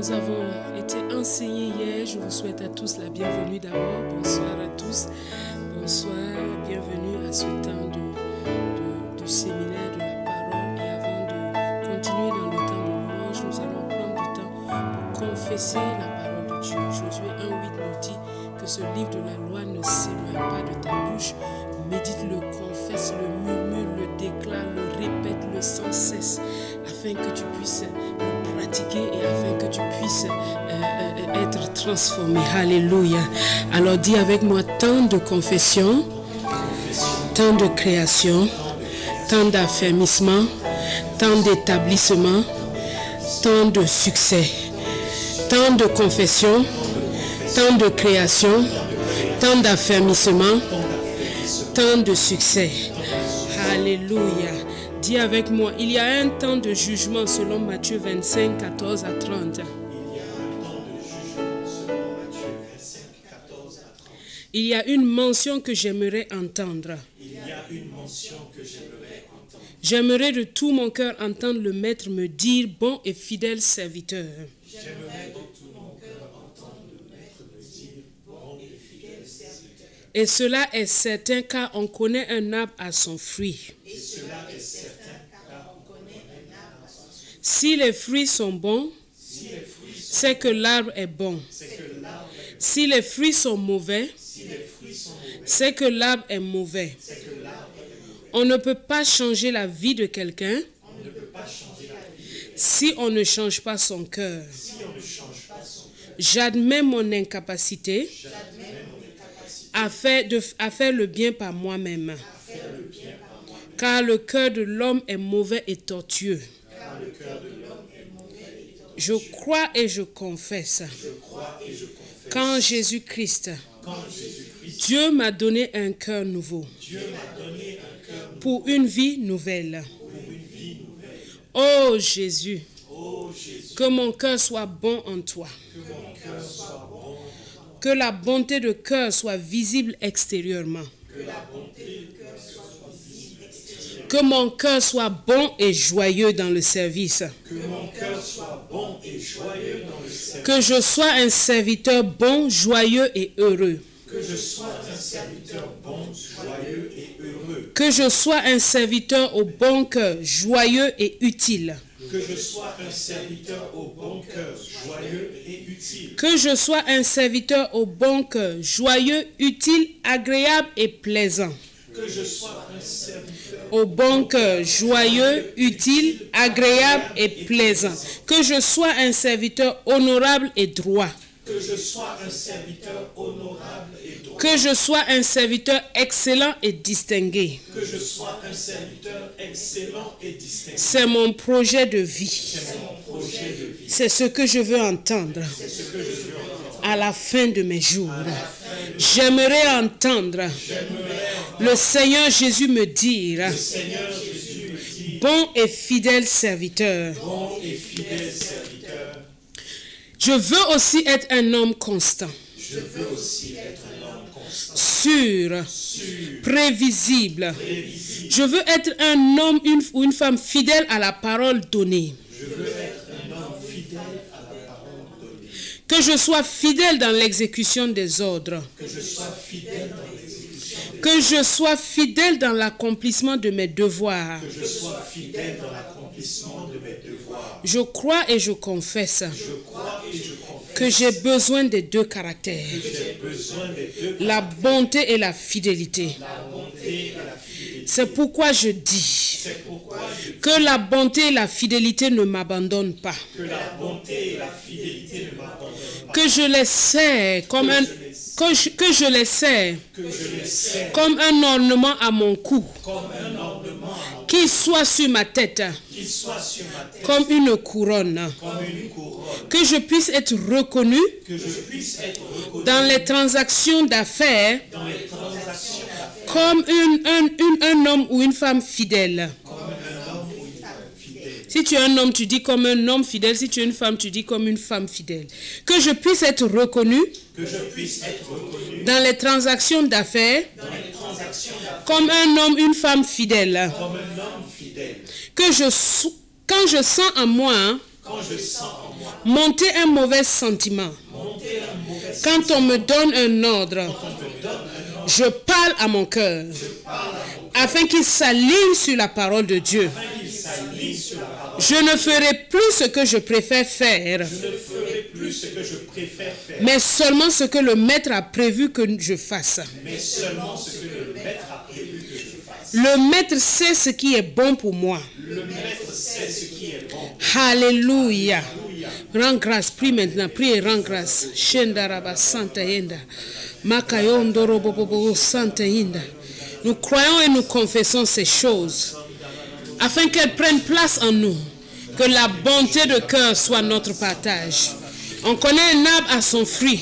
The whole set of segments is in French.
nous avons été enseignés hier. Je vous souhaite à tous la bienvenue d'abord. Bonsoir à tous. Bonsoir, bienvenue à ce temps de séminaire de la parole. Et avant de continuer dans le temps de louange, nous allons prendre du temps pour confesser la parole de Dieu. Josué 1:8 nous dit que ce livre de la loi ne s'éloigne pas de ta bouche. Médite-le, confesse-le, murmure, le déclare, le répète-le sans cesse, afin que tu puisses le pratiquer et afin que tu puisses être transformé. Alléluia. Alors dis avec moi, temps de confession, temps de création, temps d'affermissement, temps d'établissement, temps de succès. Temps de confession, temps de création, temps d'affermissement, temps de succès. Alléluia. Dis avec moi, il y a un temps de jugement selon Matthieu 25, 14 à 30. Il y a une mention que j'aimerais entendre. J'aimerais de tout mon cœur entendre le Maître me dire, bon et fidèle serviteur. Et cela est certain car on connaît un arbre à son fruit. Si les fruits sont bons, c'est que l'arbre est bon. Si les fruits sont mauvais, c'est que l'arbre est mauvais. On ne peut pas changer la vie de quelqu'un si on ne change pas son cœur. J'admets mon incapacité à faire le bien par moi-même. Car le cœur de l'homme est mauvais et tortueux. Je crois et je confesse qu'en Jésus-Christ, Dieu m'a donné un cœur nouveau pour une vie nouvelle. Oh Jésus, que mon cœur soit bon en toi. Que la bonté de cœur soit visible extérieurement. Que mon cœur soit bon et joyeux dans le service. Que je sois un serviteur bon, joyeux et heureux. Que je sois un serviteur au bon cœur, joyeux et utile. Que je sois un serviteur au bon cœur, joyeux et utile. Que je sois un serviteur au bon cœur, joyeux, utile, agréable et plaisant. Que je sois un serviteur au bon cœur, joyeux, utile, agréable et plaisant. Que je sois un serviteur honorable et droit. Que je sois un serviteur honorable et droit. Que je sois un serviteur excellent et distingué. Que je sois un serviteur excellent et distingué. C'est mon projet de vie. C'est ce que je veux entendre. À la fin de mes jours. J'aimerais entendre le Seigneur Jésus me dire, bon et fidèle serviteur. Je veux aussi être un homme constant. Sûr, prévisible. Je veux être un homme ou une femme fidèle à la parole donnée. Que je sois fidèle dans l'exécution des ordres. Que je sois fidèle dans l'accomplissement de mes devoirs. Je crois et je confesse que j'ai besoin des deux caractères. La bonté et la fidélité. C'est pourquoi je dis que la bonté et la fidélité ne m'abandonnent pas. Que je les sers comme comme un ornement à mon cou. Qu'il soit sur ma tête comme une couronne. Que je puisse être reconnu dans les transactions d'affaires comme un homme ou une femme fidèle. Si tu es un homme, tu dis comme un homme fidèle. Si tu es une femme, tu dis comme une femme fidèle. Que je puisse être reconnu dans les transactions d'affaires comme un homme, une femme fidèle. Que quand je sens en moi monter un mauvais sentiment, quand on me donne un ordre, je parle à mon cœur afin qu'il s'aligne sur la parole de Dieu. Je ne ferai plus ce que je préfère faire, mais seulement ce que le Maître a prévu que je fasse. Le Maître sait ce qui est bon pour moi. Alléluia. Rends grâce, prie maintenant, prie et rends grâce. Shendaraba Santa Yenda. Makayondoro Bobobo Santa Yenda. Nous croyons et nous confessons ces choses afin qu'elles prennent place en nous. Que la bonté de cœur soit notre partage. On connaît un arbre à son fruit.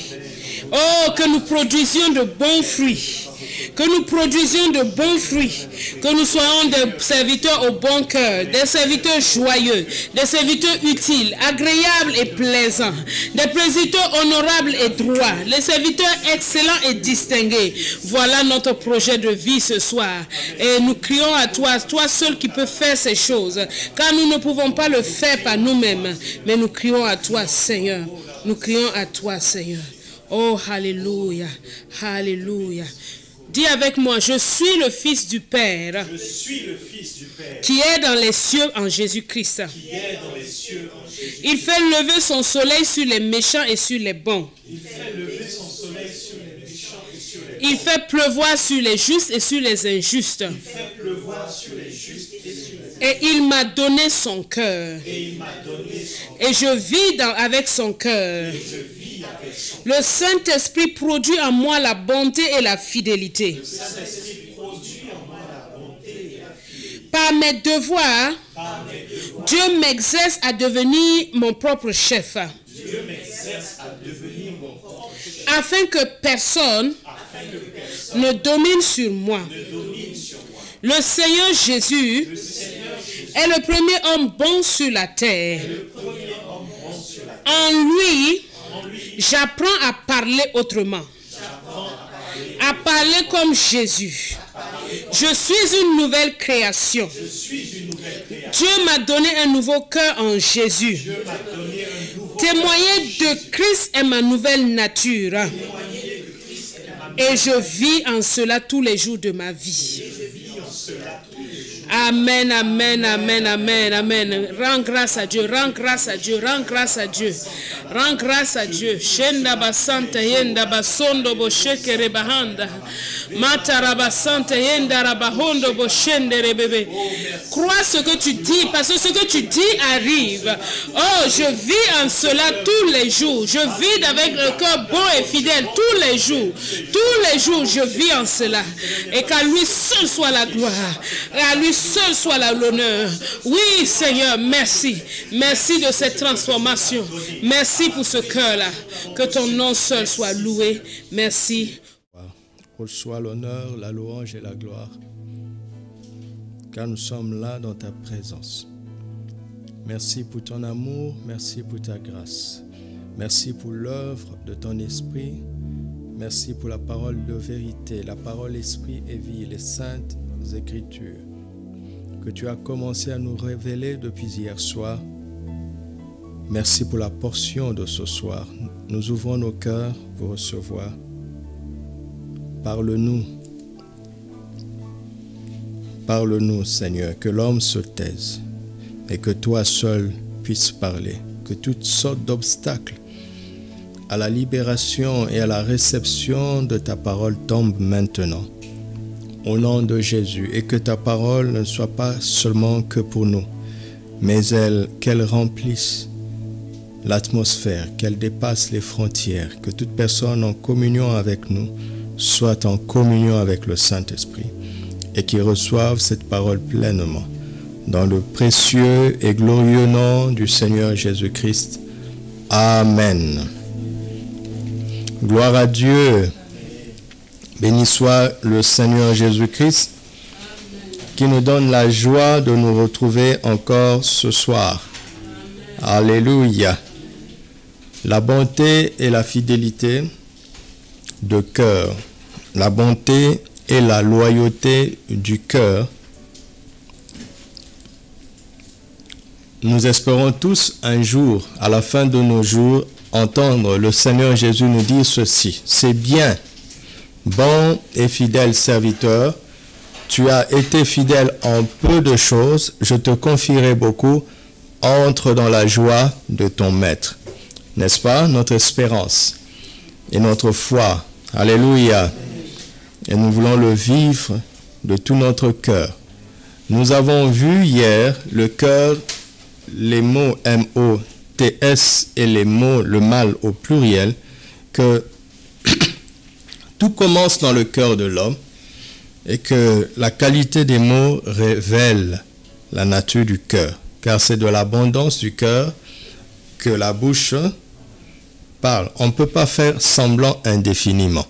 Oh, que nous produisions de bons fruits. Que nous produisions de bons fruits. Que nous soyons des serviteurs au bon cœur. Des serviteurs joyeux. Des serviteurs utiles, agréables et plaisants. Des serviteurs honorables et droits. Les serviteurs excellents et distingués. Voilà notre projet de vie ce soir. Et nous crions à toi, toi seul qui peux faire ces choses. Car nous ne pouvons pas le faire par nous-mêmes. Mais nous crions à toi, Seigneur. Nous crions à toi, Seigneur. Oh, alléluia, alléluia. Dis avec moi, je suis le Fils du Père. Je suis le Fils du Père. Qui est dans les cieux en Jésus-Christ. Qui est dans les cieux en Jésus-Christ. Il fait lever son soleil sur les méchants et sur les bons. Il fait lever son soleil sur les méchants et sur les bons. Il fait pleuvoir sur les justes et sur les injustes. Il fait pleuvoir sur les justes et sur les injustes. Et il m'a donné son cœur. Et il m'a donné son Et je vis avec son cœur. Et je vis avec son Le Saint-Esprit produit en moi la bonté et la fidélité. Le Saint-Esprit produit en moi la bonté et la fidélité. Par mes devoirs, Par mes devoirs, Dieu m'exerce à devenir mon propre chef. Dieu m'exerce à devenir mon propre chef. Afin que personne Afin que personne ne domine sur moi. ne domine sur moi. Le Seigneur Jésus Le Seigneur Jésus est le premier homme bon sur la terre. est le premier homme bon sur la terre. En lui, En lui, j'apprends à parler autrement. j'apprends À parler comme Jésus. Je suis une nouvelle création. Je suis une nouvelle création. Dieu m'a donné un nouveau cœur en Jésus. Dieu m'a donné un nouveau Témoigner de Christ est ma nouvelle nature. témoigner de Christ et ma Et je vis en cela tous les jours de ma vie. je vis en cela tous les jours. Amen, amen, amen, amen, amen. Rends grâce à Dieu, rends grâce à Dieu, rends grâce à Dieu. Rends grâce à Dieu. Shenda basanta yenda basondo boshekere bahanda. Matara basanta yenda rabahondo boshendere bébé. Crois ce que tu dis, parce que ce que tu dis arrive. Oh, je vis en cela tous les jours. Je vis avec le cœur bon et fidèle tous les jours. Tous les jours, je vis en cela. Et qu'à lui seul soit la gloire. Et à lui seul soit l'honneur. Oui, Seigneur, merci. Merci de cette transformation. Merci pour ce cœur-là. Que ton nom seul soit loué. Merci. Reçois l'honneur, la louange et la gloire, car nous sommes là dans ta présence. Merci pour ton amour, merci pour ta grâce. Merci pour l'œuvre de ton esprit. Merci pour la parole de vérité, la parole esprit et vie, les saintes écritures que tu as commencé à nous révéler depuis hier soir. Merci pour la portion de ce soir. Nous ouvrons nos cœurs pour recevoir. Parle-nous. Parle-nous, Seigneur, que l'homme se taise et que toi seul puisses parler. Que toutes sortes d'obstacles à la libération et à la réception de ta parole tombent maintenant. Au nom de Jésus, et que ta parole ne soit pas seulement que pour nous, mais qu'elle remplisse l'atmosphère, qu'elle dépasse les frontières, que toute personne en communion avec nous soit en communion avec le Saint-Esprit et qu'il reçoive cette parole pleinement. Dans le précieux et glorieux nom du Seigneur Jésus-Christ. Amen. Gloire à Dieu. Béni soit le Seigneur Jésus-Christ qui nous donne la joie de nous retrouver encore ce soir. Alléluia. La bonté et la fidélité de cœur, la bonté et la loyauté du cœur Nous espérons tous un jour, à la fin de nos jours, entendre le Seigneur Jésus nous dire ceci. C'est bien, bon et fidèle serviteur, tu as été fidèle en peu de choses, je te confierai beaucoup, entre dans la joie de ton maître. N'est-ce pas? Notre espérance et notre foi. Alléluia. Et nous voulons le vivre de tout notre cœur. Nous avons vu hier le cœur, les mots M-O-T-S et les mots, le mal au pluriel, que tout commence dans le cœur de l'homme et que la qualité des mots révèle la nature du cœur. Car c'est de l'abondance du cœur que la bouche parle. On ne peut pas faire semblant indéfiniment.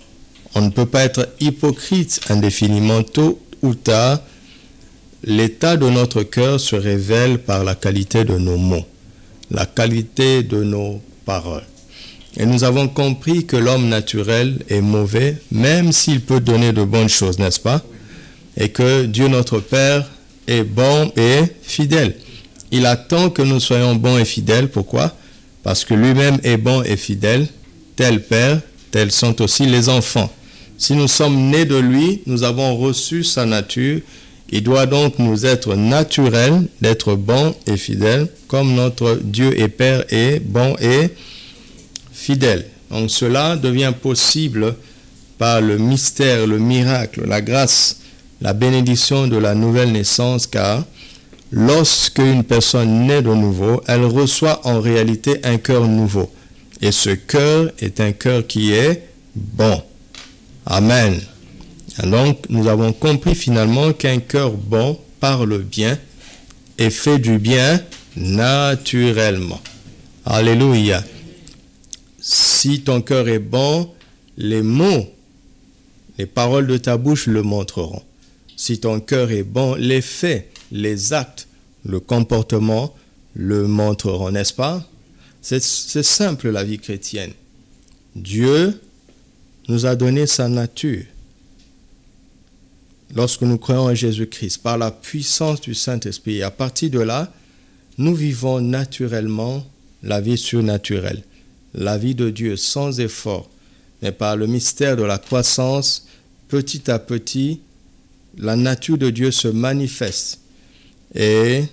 On ne peut pas être hypocrite indéfiniment. Tôt ou tard, l'état de notre cœur se révèle par la qualité de nos mots, la qualité de nos paroles. Et nous avons compris que l'homme naturel est mauvais, même s'il peut donner de bonnes choses, n'est-ce pas? Et que Dieu notre Père est bon et fidèle. Il attend que nous soyons bons et fidèles. Pourquoi? Parce que lui-même est bon et fidèle. Tel Père, tels sont aussi les enfants. Si nous sommes nés de lui, nous avons reçu sa nature. Il doit donc nous être naturel d'être bon et fidèle, comme notre Dieu et Père est bon et fidèle. Donc cela devient possible par le mystère, le miracle, la grâce, la bénédiction de la nouvelle naissance, car lorsque une personne naît de nouveau, elle reçoit en réalité un cœur nouveau. Et ce cœur est un cœur qui est bon. Amen. Et donc, nous avons compris finalement qu'un cœur bon parle bien et fait du bien naturellement. Alléluia. Si ton cœur est bon, les mots, les paroles de ta bouche le montreront. Si ton cœur est bon, les faits, les actes, le comportement le montreront, n'est-ce pas? C'est simple la vie chrétienne. Dieu nous a donné sa nature. Lorsque nous croyons en Jésus-Christ, par la puissance du Saint-Esprit, à partir de là, nous vivons naturellement la vie surnaturelle, la vie de Dieu sans effort, mais par le mystère de la croissance, petit à petit, la nature de Dieu se manifeste. Et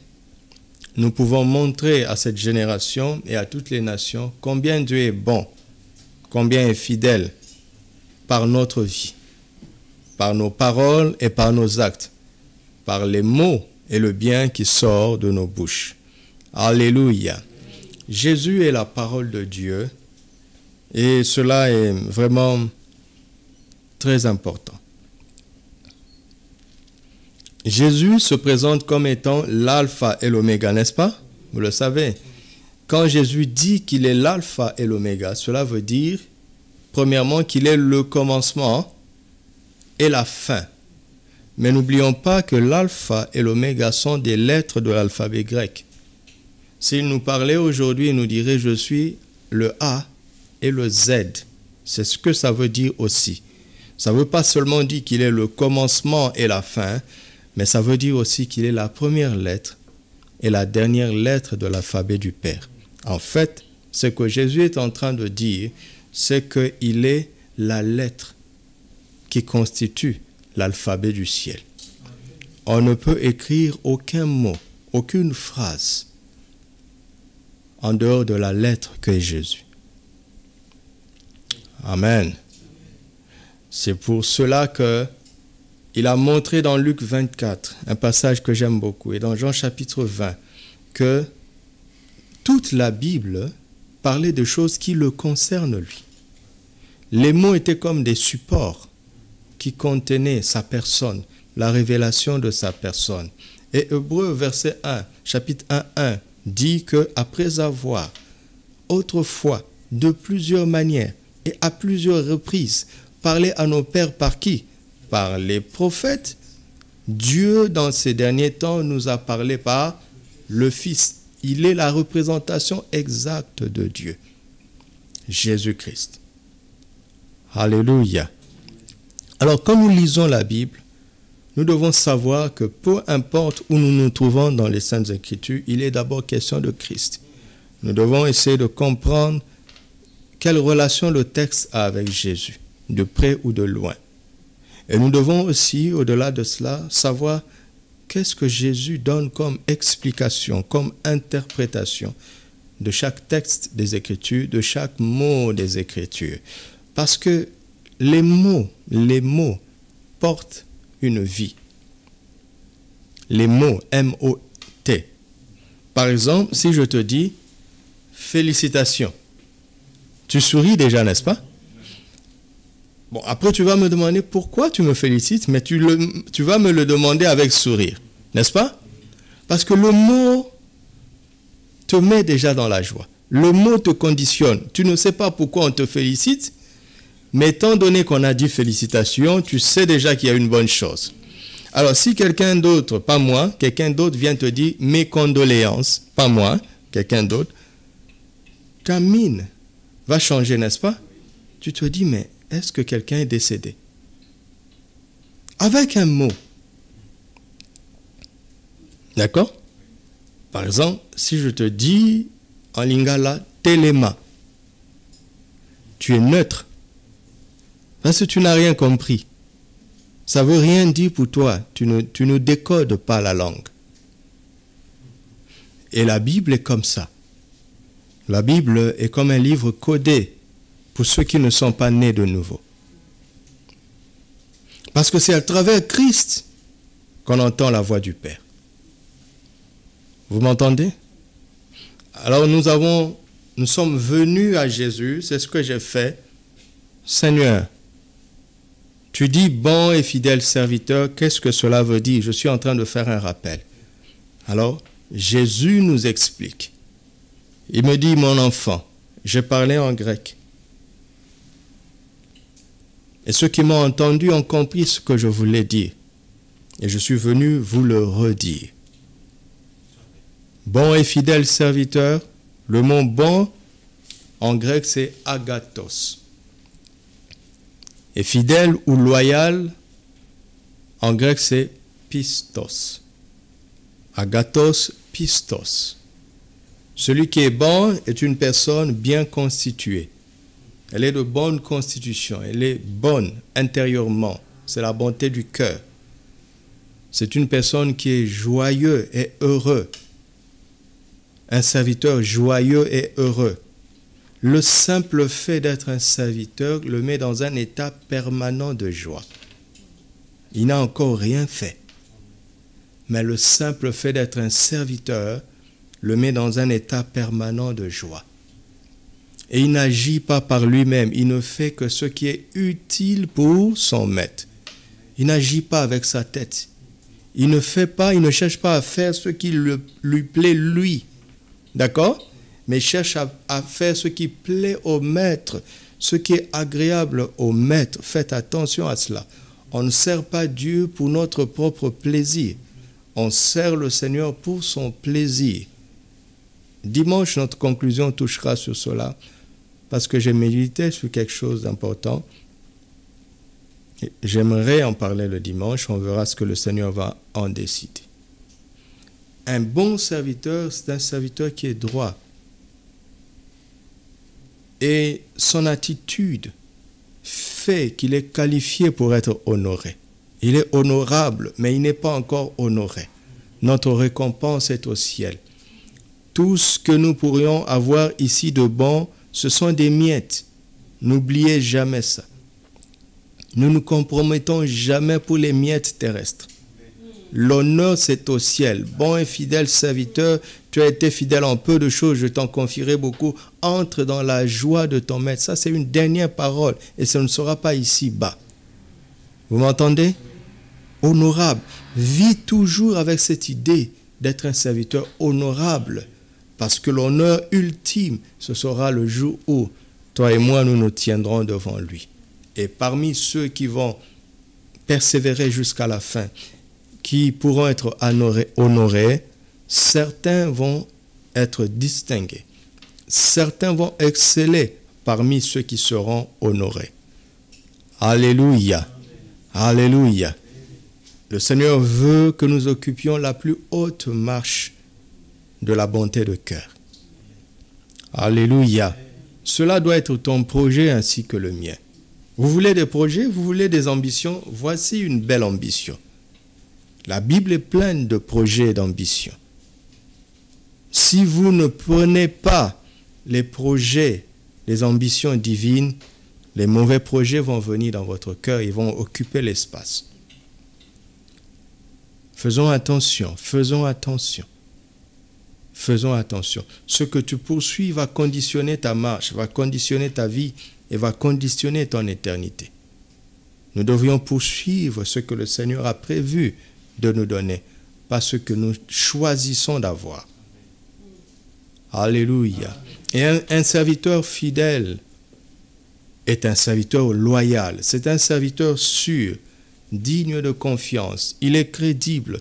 nous pouvons montrer à cette génération et à toutes les nations combien Dieu est bon, combien est fidèle par notre vie, par nos paroles et par nos actes, par les mots et le bien qui sort de nos bouches. Alléluia. Jésus est la parole de Dieu et cela est vraiment très important. Jésus se présente comme étant l'alpha et l'oméga, n'est-ce pas? Vous le savez. Quand Jésus dit qu'il est l'alpha et l'oméga, cela veut dire, premièrement, qu'il est le commencement et la fin. Mais n'oublions pas que l'alpha et l'oméga sont des lettres de l'alphabet grec. S'il nous parlait aujourd'hui, il nous dirait « je suis le A et le Z ». C'est ce que ça veut dire aussi. Ça ne veut pas seulement dire qu'il est le commencement et la fin, mais ça veut dire aussi qu'il est la première lettre et la dernière lettre de l'alphabet du Père. En fait, ce que Jésus est en train de dire, c'est qu'il est la lettre qui constitue l'alphabet du ciel. On ne peut écrire aucun mot, aucune phrase en dehors de la lettre qu'est Jésus. Amen. C'est pour cela qu'il a montré dans Luc 24, un passage que j'aime beaucoup, et dans Jean chapitre 20, que toute la Bible parlait de choses qui le concernent lui. Les mots étaient comme des supports qui contenaient sa personne, la révélation de sa personne. Et Hébreux verset 1, chapitre 1, dit que après avoir autrefois, de plusieurs manières et à plusieurs reprises, parlé à nos pères par qui? Par les prophètes. Dieu, dans ces derniers temps, nous a parlé par le Fils. Il est la représentation exacte de Dieu, Jésus-Christ. Alléluia. Alors, quand nous lisons la Bible, nous devons savoir que peu importe où nous nous trouvons dans les Saintes Écritures, il est d'abord question de Christ. Nous devons essayer de comprendre quelle relation le texte a avec Jésus, de près ou de loin. Et nous devons aussi, au-delà de cela, savoir qu'est-ce que Jésus donne comme explication, comme interprétation de chaque texte des Écritures, de chaque mot des Écritures. Parce que les mots portent une vie. Les mots, M-O-T. Par exemple, si je te dis « félicitations », tu souris déjà, n'est-ce pas? Bon, après tu vas me demander pourquoi tu me félicites, mais tu vas me le demander avec sourire, n'est-ce pas? Parce que le mot te met déjà dans la joie. Le mot te conditionne. Tu ne sais pas pourquoi on te félicite, mais étant donné qu'on a dit félicitations, tu sais déjà qu'il y a une bonne chose. Alors, si quelqu'un d'autre, pas moi, quelqu'un d'autre vient te dire mes condoléances, pas moi, quelqu'un d'autre, ta mine va changer, n'est-ce pas? Tu te dis, mais est-ce que quelqu'un est décédé? Avec un mot. D'accord? Par exemple, si je te dis en lingala, telema, tu es neutre. Parce que tu n'as rien compris. Ça ne veut rien dire pour toi. Tu ne décodes pas la langue. Et la Bible est comme ça. La Bible est comme un livre codé pour ceux qui ne sont pas nés de nouveau. Parce que c'est à travers Christ qu'on entend la voix du Père. Vous m'entendez? Alors nous sommes venus à Jésus, c'est ce que j'ai fait. Seigneur, tu dis bon et fidèle serviteur, qu'est-ce que cela veut dire? Je suis en train de faire un rappel. Alors, Jésus nous explique. Il me dit, mon enfant, j'ai parlé en grec. Et ceux qui m'ont entendu ont compris ce que je voulais dire. Et je suis venu vous le redire. Bon et fidèle serviteur, le mot bon, en grec, c'est agathos. Et fidèle ou loyal, en grec, c'est pistos. Agathos, pistos. Celui qui est bon est une personne bien constituée. Elle est de bonne constitution, elle est bonne intérieurement. C'est la bonté du cœur. C'est une personne qui est joyeux et heureux. Un serviteur joyeux et heureux. Le simple fait d'être un serviteur le met dans un état permanent de joie. Il n'a encore rien fait. Mais le simple fait d'être un serviteur le met dans un état permanent de joie. Et il n'agit pas par lui-même, il ne fait que ce qui est utile pour son maître. Il n'agit pas avec sa tête. Il ne cherche pas à faire ce qui lui plaît lui. D'accord? Mais il cherche à faire ce qui plaît au maître, ce qui est agréable au maître. Faites attention à cela. On ne sert pas Dieu pour notre propre plaisir. On sert le Seigneur pour son plaisir. Dimanche, notre conclusion touchera sur cela, parce que j'ai médité sur quelque chose d'important. J'aimerais en parler le dimanche, on verra ce que le Seigneur va en décider. Un bon serviteur, c'est un serviteur qui est droit. Et son attitude fait qu'il est qualifié pour être honoré. Il est honorable, mais il n'est pas encore honoré. Notre récompense est au ciel. Tout ce que nous pourrions avoir ici de bon, ce sont des miettes. N'oubliez jamais ça. Nous ne nous compromettons jamais pour les miettes terrestres. L'honneur, c'est au ciel. Bon et fidèle serviteur, tu as été fidèle en peu de choses, je t'en confierai beaucoup. Entre dans la joie de ton maître. Ça, c'est une dernière parole et ça ne sera pas ici-bas. Vous m'entendez? Honorable. Vis toujours avec cette idée d'être un serviteur honorable. Parce que l'honneur ultime, ce sera le jour où toi et moi, nous nous tiendrons devant lui. Et parmi ceux qui vont persévérer jusqu'à la fin, qui pourront être honorés, certains vont être distingués. Certains vont exceller parmi ceux qui seront honorés. Alléluia. Alléluia. Le Seigneur veut que nous occupions la plus haute marche de la bonté de cœur. Alléluia. Cela doit être ton projet ainsi que le mien. Vous voulez des projets, vous voulez des ambitions, voici une belle ambition. La Bible est pleine de projets et d'ambitions. Si vous ne prenez pas les projets, les ambitions divines, les mauvais projets vont venir dans votre cœur, ils vont occuper l'espace. Faisons attention, faisons attention. Faisons attention. Ce que tu poursuis va conditionner ta marche, va conditionner ta vie et va conditionner ton éternité. Nous devrions poursuivre ce que le Seigneur a prévu de nous donner, pas ce que nous choisissons d'avoir. Alléluia. Et un serviteur fidèle est un serviteur loyal. C'est un serviteur sûr, digne de confiance. Il est crédible.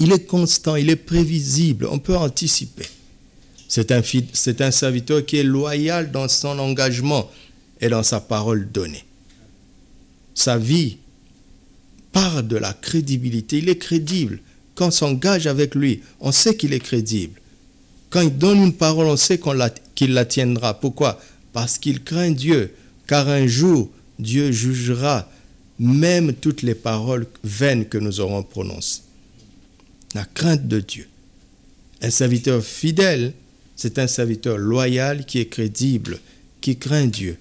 Il est constant, il est prévisible. On peut anticiper. C'est un serviteur qui est loyal dans son engagement et dans sa parole donnée. Sa vie part de la crédibilité. Il est crédible. Quand on s'engage avec lui, on sait qu'il est crédible. Quand il donne une parole, on sait qu'il la tiendra. Pourquoi? Parce qu'il craint Dieu. Car un jour, Dieu jugera même toutes les paroles vaines que nous aurons prononcées. La crainte de Dieu. Un serviteur fidèle, c'est un serviteur loyal qui est crédible, qui craint Dieu.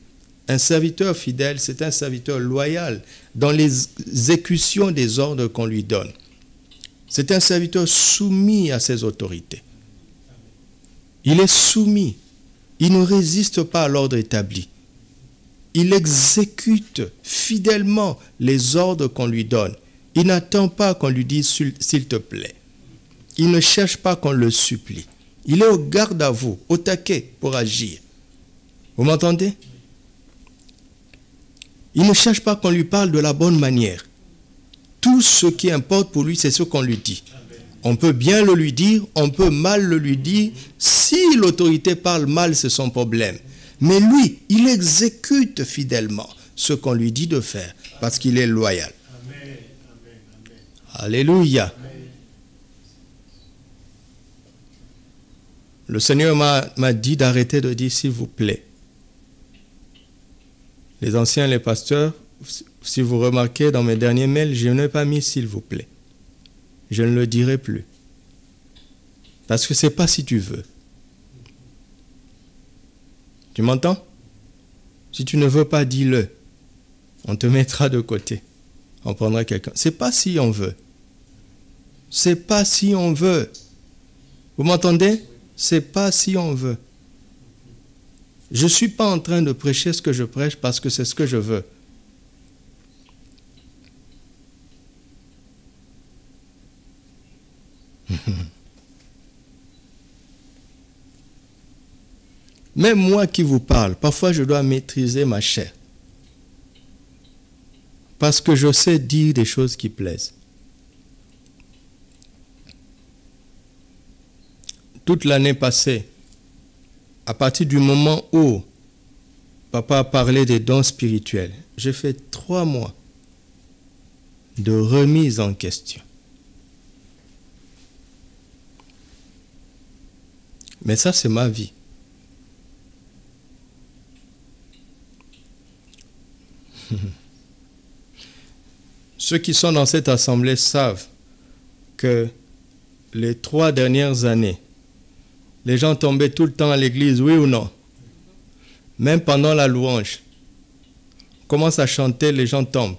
Un serviteur fidèle, c'est un serviteur loyal dans les exécutions des ordres qu'on lui donne. C'est un serviteur soumis à ses autorités. Il est soumis. Il ne résiste pas à l'ordre établi. Il exécute fidèlement les ordres qu'on lui donne. Il n'attend pas qu'on lui dise « s'il te plaît ». Il ne cherche pas qu'on le supplie. Il est au garde à vous, au taquet pour agir. Vous m'entendez? Il ne cherche pas qu'on lui parle de la bonne manière. Tout ce qui importe pour lui, c'est ce qu'on lui dit. On peut bien le lui dire, on peut mal le lui dire. Si l'autorité parle mal, c'est son problème. Mais lui, il exécute fidèlement ce qu'on lui dit de faire parce qu'il est loyal. Amen. Alléluia. Amen. Le Seigneur m'a dit d'arrêter de dire s'il vous plaît. Les anciens, les pasteurs, si vous remarquez dans mes derniers mails, je n'ai pas mis s'il vous plaît. Je ne le dirai plus. Parce que ce n'est pas si tu veux. Tu m'entends? Si tu ne veux pas, dis-le. On te mettra de côté. On prendra quelqu'un. Ce n'est pas si on veut. Ce n'est pas si on veut. Vous m'entendez? Ce n'est pas si on veut. Je ne suis pas en train de prêcher ce que je prêche parce que c'est ce que je veux. Même moi qui vous parle, parfois je dois maîtriser ma chair. Parce que je sais dire des choses qui plaisent. Toute l'année passée, à partir du moment où papa a parlé des dons spirituels, j'ai fait 3 mois de remise en question. Mais ça, c'est ma vie. Ceux qui sont dans cette assemblée savent que les 3 dernières années, les gens tombaient tout le temps à l'église, oui ou non? Même pendant la louange, on commence à chanter, les gens tombent.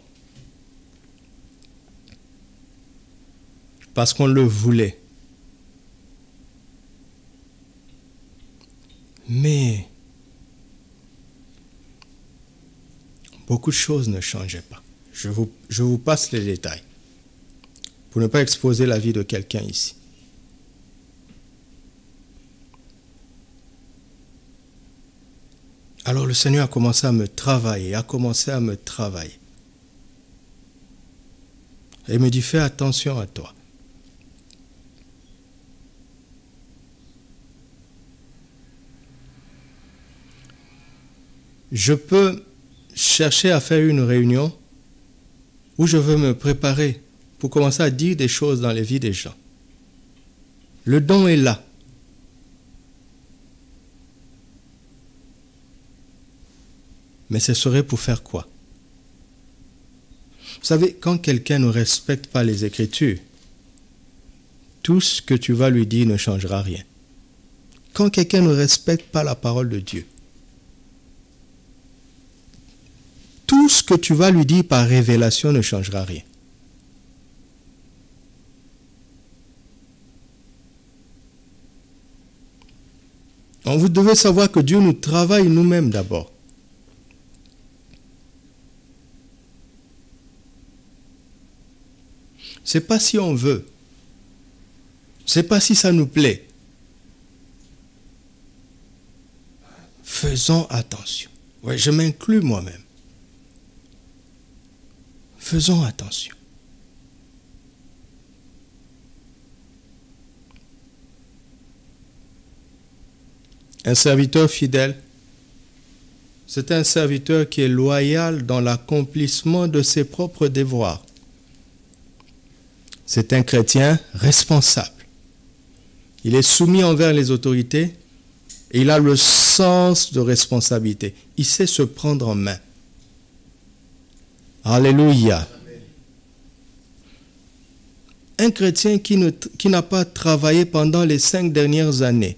Parce qu'on le voulait. Mais beaucoup de choses ne changeaient pas. Je vous passe les détails pour ne pas exposer la vie de quelqu'un ici. Alors le Seigneur a commencé à me travailler, Et il me dit, fais attention à toi. Je peux chercher à faire une réunion où je veux me préparer pour commencer à dire des choses dans les vies des gens. Le don est là. Mais ce serait pour faire quoi? Vous savez, quand quelqu'un ne respecte pas les Écritures, tout ce que tu vas lui dire ne changera rien. Quand quelqu'un ne respecte pas la parole de Dieu, tout ce que tu vas lui dire par révélation ne changera rien. Donc vous devez savoir que Dieu nous travaille nous-mêmes d'abord. C'est pas si on veut. C'est pas si ça nous plaît. Faisons attention. Oui, je m'inclus moi-même. Faisons attention. Un serviteur fidèle, c'est un serviteur qui est loyal dans l'accomplissement de ses propres devoirs. C'est un chrétien responsable. Il est soumis envers les autorités et il a le sens de responsabilité. Il sait se prendre en main. Alléluia. Un chrétien qui n'a pas travaillé pendant les 5 dernières années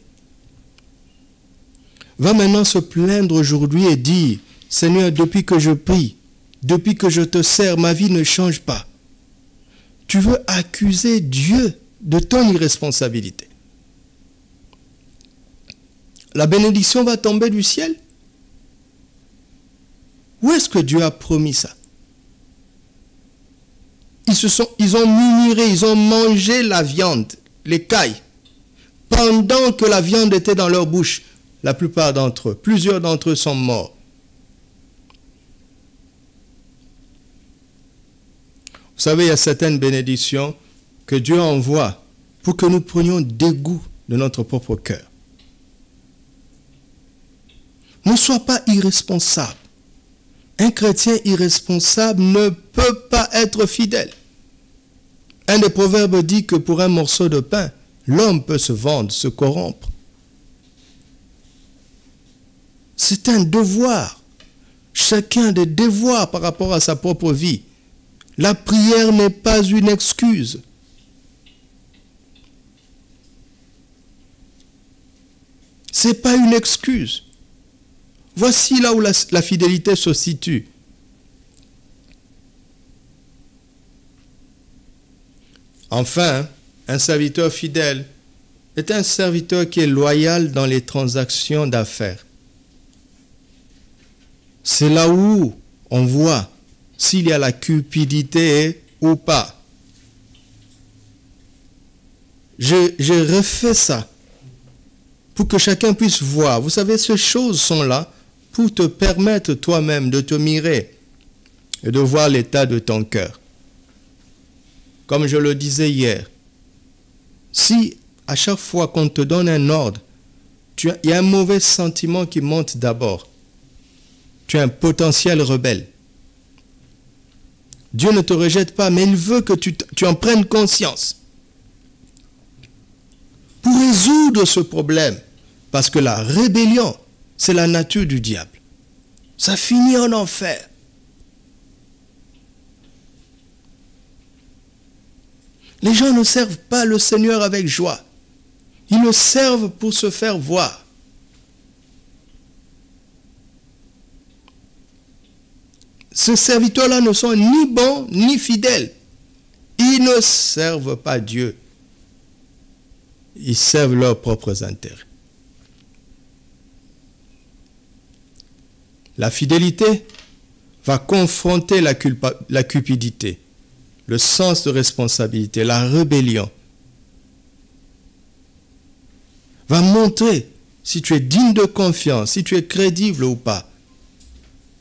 va maintenant se plaindre aujourd'hui et dire, Seigneur, depuis que je prie, depuis que je te sers, ma vie ne change pas. Tu veux accuser Dieu de ton irresponsabilité. La bénédiction va tomber du ciel? Où est-ce que Dieu a promis ça? Ils ont murmuré, ils ont mangé la viande, l'écaille, pendant que la viande était dans leur bouche. La plupart d'entre eux, plusieurs d'entre eux sont morts. Vous savez, il y a certaines bénédictions que Dieu envoie pour que nous prenions dégoût de notre propre cœur. Ne sois pas irresponsable. Un chrétien irresponsable ne peut pas être fidèle. Un des proverbes dit que pour un morceau de pain, l'homme peut se vendre, se corrompre. C'est un devoir. Chacun a des devoirs par rapport à sa propre vie. La prière n'est pas une excuse. Ce n'est pas une excuse. Voici là où la fidélité se situe. Enfin, un serviteur fidèle est un serviteur qui est loyal dans les transactions d'affaires. C'est là où on voit s'il y a la cupidité ou pas. J'ai refait ça pour que chacun puisse voir. Vous savez, ces choses sont là pour te permettre toi-même de te mirer et de voir l'état de ton cœur. Comme je le disais hier, si à chaque fois qu'on te donne un ordre, il y a un mauvais sentiment qui monte d'abord, tu es un potentiel rebelle. Dieu ne te rejette pas, mais il veut que tu en prennes conscience. Pour résoudre ce problème, parce que la rébellion, c'est la nature du diable. Ça finit en enfer. Les gens ne servent pas le Seigneur avec joie. Ils le servent pour se faire voir. Ces serviteurs-là ne sont ni bons ni fidèles. Ils ne servent pas Dieu. Ils servent leurs propres intérêts. La fidélité va confronter la cupidité, le sens de responsabilité, la rébellion. Va montrer si tu es digne de confiance, si tu es crédible ou pas,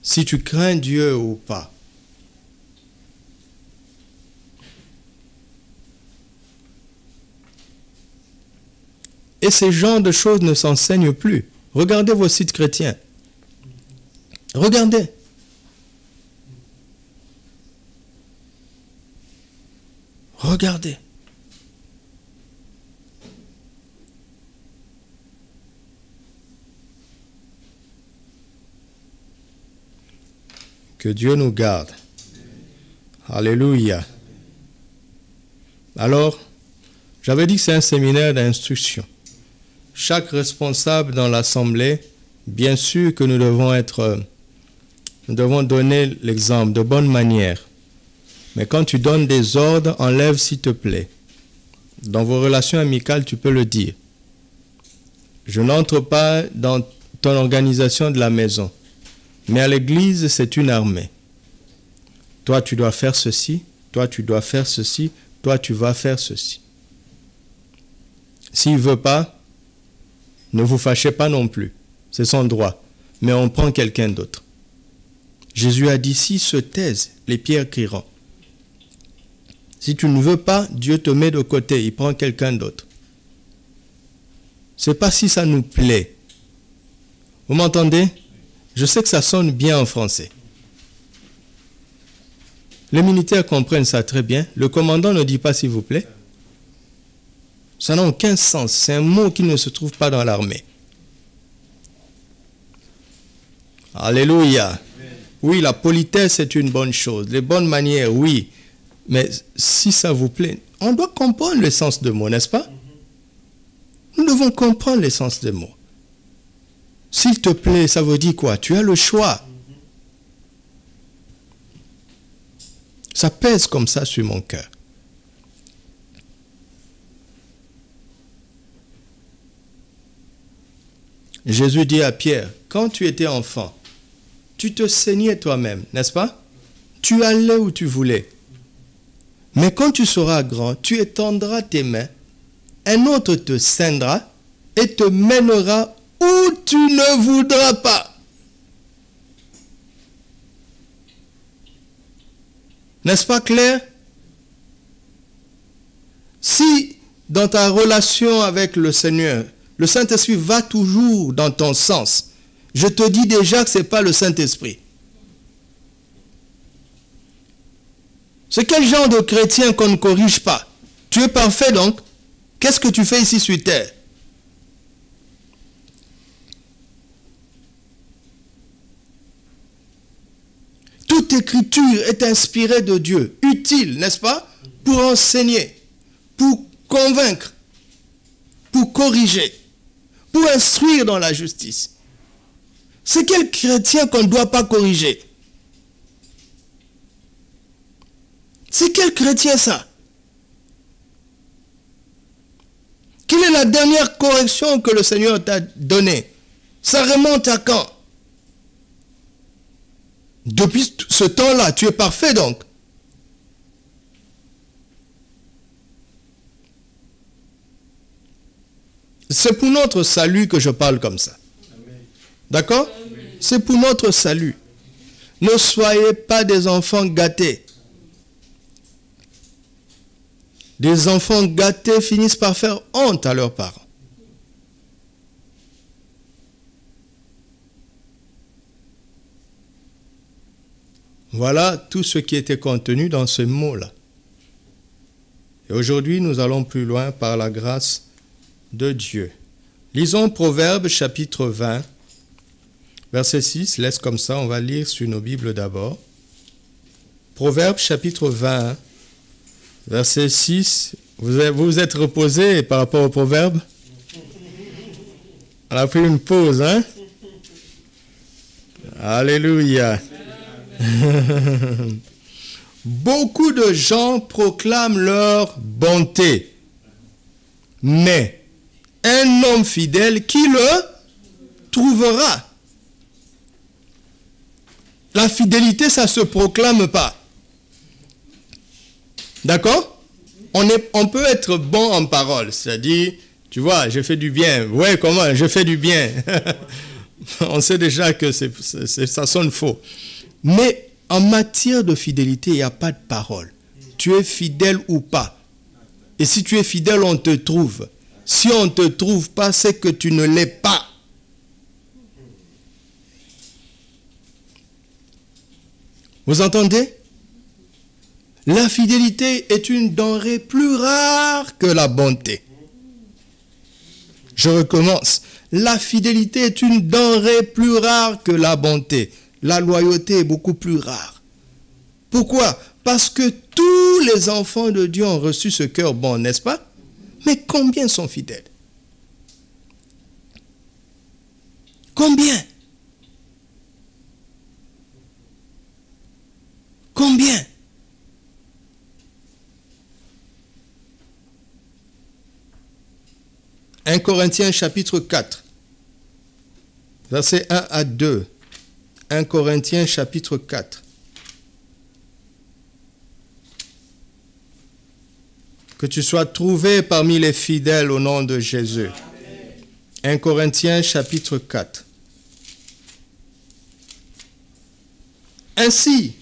si tu crains Dieu ou pas. Et ces genres de choses ne s'enseignent plus. Regardez vos sites chrétiens. Regardez. Regardez. Que Dieu nous garde. Alléluia. Alors, j'avais dit que c'est un séminaire d'instruction. Chaque responsable dans l'assemblée, bien sûr que nous devons donner l'exemple de bonne manière. Mais quand tu donnes des ordres, enlève s'il te plaît. Dans vos relations amicales, tu peux le dire. Je n'entre pas dans ton organisation de la maison. Mais à l'église, c'est une armée. Toi, tu dois faire ceci. Toi, tu dois faire ceci. Toi, tu vas faire ceci. S'il ne veut pas, ne vous fâchez pas non plus. C'est son droit. Mais on prend quelqu'un d'autre. Jésus a dit, s'ils se taisent, les pierres crieront. Si tu ne veux pas, Dieu te met de côté. Il prend quelqu'un d'autre. Ce n'est pas si ça nous plaît. Vous m'entendez? Je sais que ça sonne bien en français. Les militaires comprennent ça très bien. Le commandant ne dit pas s'il vous plaît. Ça n'a aucun sens. C'est un mot qui ne se trouve pas dans l'armée. Alléluia. Oui, la politesse est une bonne chose. Les bonnes manières, oui. Mais si ça vous plaît, on doit comprendre le sens de mots, n'est-ce pas? Nous devons comprendre le sens des mots. S'il te plaît, ça veut dire quoi? Tu as le choix. Ça pèse comme ça sur mon cœur. Jésus dit à Pierre, quand tu étais enfant, tu te saignais toi-même, n'est-ce pas? Tu allais où tu voulais. Mais quand tu seras grand, tu étendras tes mains, un autre te ceindra et te mènera où tu ne voudras pas. N'est-ce pas clair? Si dans ta relation avec le Seigneur, le Saint-Esprit va toujours dans ton sens, je te dis déjà que ce n'est pas le Saint-Esprit. C'est quel genre de chrétien qu'on ne corrige pas? Tu es parfait donc? Qu'est-ce que tu fais ici sur terre? Toute écriture est inspirée de Dieu, utile, n'est-ce pas? Pour enseigner, pour convaincre, pour corriger, pour instruire dans la justice. C'est quel chrétien qu'on ne doit pas corriger? C'est quel chrétien ça? Quelle est la dernière correction que le Seigneur t'a donnée? Ça remonte à quand? Depuis ce temps-là, tu es parfait donc. C'est pour notre salut que je parle comme ça. D'accord? C'est pour notre salut. Ne soyez pas des enfants gâtés. Des enfants gâtés finissent par faire honte à leurs parents. Voilà tout ce qui était contenu dans ce mot-là. Et aujourd'hui, nous allons plus loin par la grâce de Dieu. Lisons Proverbes chapitre 20, verset 6. Laisse comme ça, on va lire sur nos Bibles d'abord. Proverbes chapitre 20, verset 6. Vous vous êtes reposé par rapport au Proverbe? On a pris une pause, hein? Alléluia. Beaucoup de gens proclament leur bonté, mais un homme fidèle qui le trouvera. La fidélité, ça ne se proclame pas. D'accord? On peut être bon en parole, c'est-à-dire, tu vois, je fais du bien. Ouais, comment? Je fais du bien. On sait déjà que ça sonne faux. Mais en matière de fidélité, il n'y a pas de parole. Tu es fidèle ou pas. Et si tu es fidèle, on te trouve. Si on ne te trouve pas, c'est que tu ne l'es pas. Vous entendez? La fidélité est une denrée plus rare que la bonté. Je recommence. La fidélité est une denrée plus rare que la bonté. La loyauté est beaucoup plus rare. Pourquoi? Parce que tous les enfants de Dieu ont reçu ce cœur bon, n'est-ce pas? Mais combien sont fidèles? Combien? Combien? « 1 Corinthiens chapitre 4, versets 1 à 2. 1 Corinthiens chapitre 4. Que tu sois trouvé parmi les fidèles au nom de Jésus. 1 Corinthiens chapitre 4. Ainsi,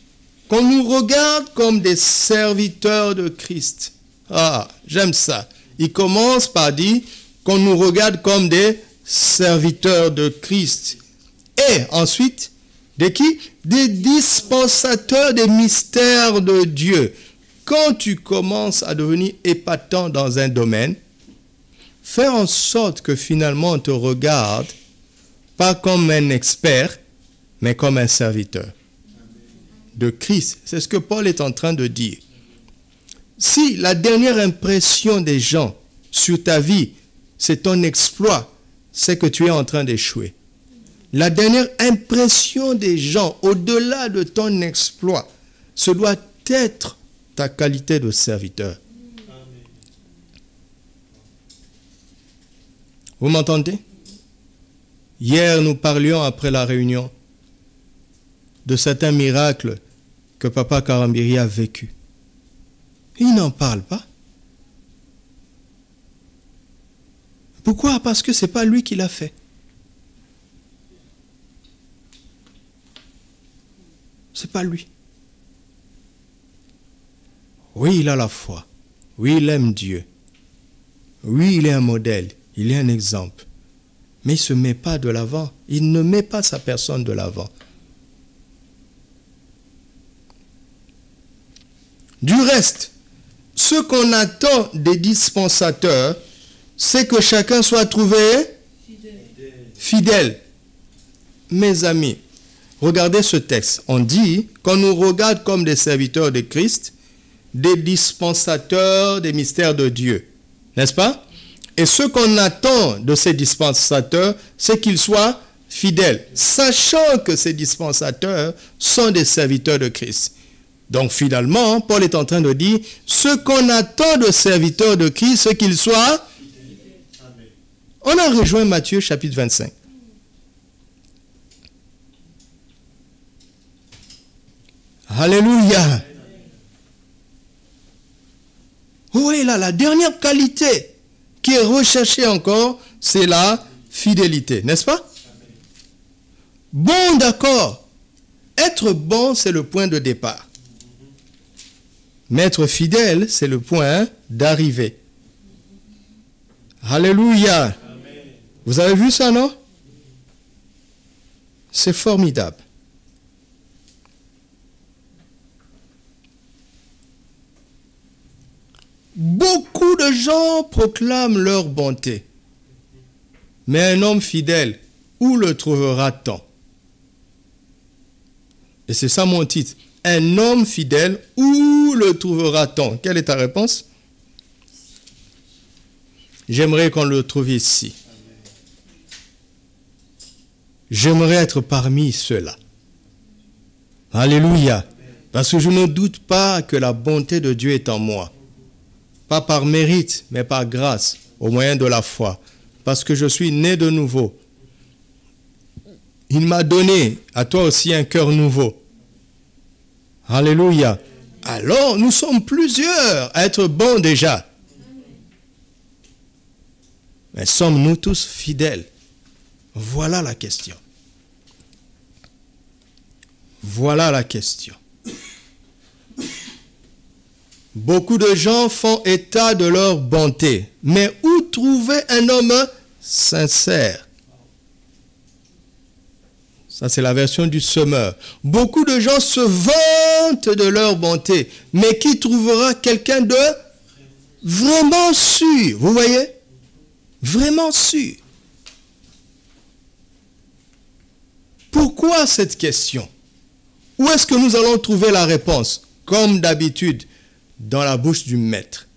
qu'on nous regarde comme des serviteurs de Christ. Ah, j'aime ça. Il commence par dire qu'on nous regarde comme des serviteurs de Christ. Et ensuite, de qui? Des dispensateurs des mystères de Dieu. Quand tu commences à devenir épatant dans un domaine, fais en sorte que finalement on te regarde pas comme un expert, mais comme un serviteur de Christ. C'est ce que Paul est en train de dire. Si la dernière impression des gens sur ta vie, c'est ton exploit, c'est que tu es en train d'échouer. La dernière impression des gens, au-delà de ton exploit, ce doit être ta qualité de serviteur. Vous m'entendez? Hier, nous parlions après la réunion de certains miracles que Papa Karambiri a vécu. Il n'en parle pas. Pourquoi? Parce que ce n'est pas lui qui l'a fait. Ce n'est pas lui. Oui, il a la foi. Oui, il aime Dieu. Oui, il est un modèle. Il est un exemple. Mais il ne se met pas de l'avant. Il ne met pas sa personne de l'avant. Du reste, ce qu'on attend des dispensateurs, c'est que chacun soit trouvé fidèle. Mes amis, regardez ce texte. On dit qu'on nous regarde comme des serviteurs de Christ, des dispensateurs des mystères de Dieu. N'est-ce pas? Et ce qu'on attend de ces dispensateurs, c'est qu'ils soient fidèles, sachant que ces dispensateurs sont des serviteurs de Christ. Donc finalement, Paul est en train de dire, ce qu'on attend de serviteurs de Christ, c'est qu'ils soient fidèles. On a rejoint Matthieu chapitre 25. Alléluia. Oui, là, la dernière qualité qui est recherchée encore, c'est la fidélité, n'est-ce pas? Bon, d'accord. Être bon, c'est le point de départ. Mais être fidèle, c'est le point d'arrivée. Alléluia. Amen. Vous avez vu ça, non? C'est formidable. Beaucoup de gens proclament leur bonté. Mais un homme fidèle, où le trouvera-t-on? Et c'est ça mon titre. Un homme fidèle, où le trouvera-t-on? Quelle est ta réponse? J'aimerais qu'on le trouve ici. J'aimerais être parmi ceux-là. Alléluia. Parce que je ne doute pas que la bonté de Dieu est en moi. Pas par mérite, mais par grâce, au moyen de la foi. Parce que je suis né de nouveau. Il m'a donné à toi aussi un cœur nouveau. Alléluia. Alors, nous sommes plusieurs à être bons déjà. Mais sommes-nous tous fidèles? Voilà la question. Voilà la question. Beaucoup de gens font état de leur bonté. Mais où trouver un homme sincère? Ça, c'est la version du semeur. Beaucoup de gens se honte de leur bonté, mais qui trouvera quelqu'un de vraiment sûr. Vous voyez? Vraiment sûr. Pourquoi cette question? Où est-ce que nous allons trouver la réponse? Comme d'habitude, dans la bouche du maître.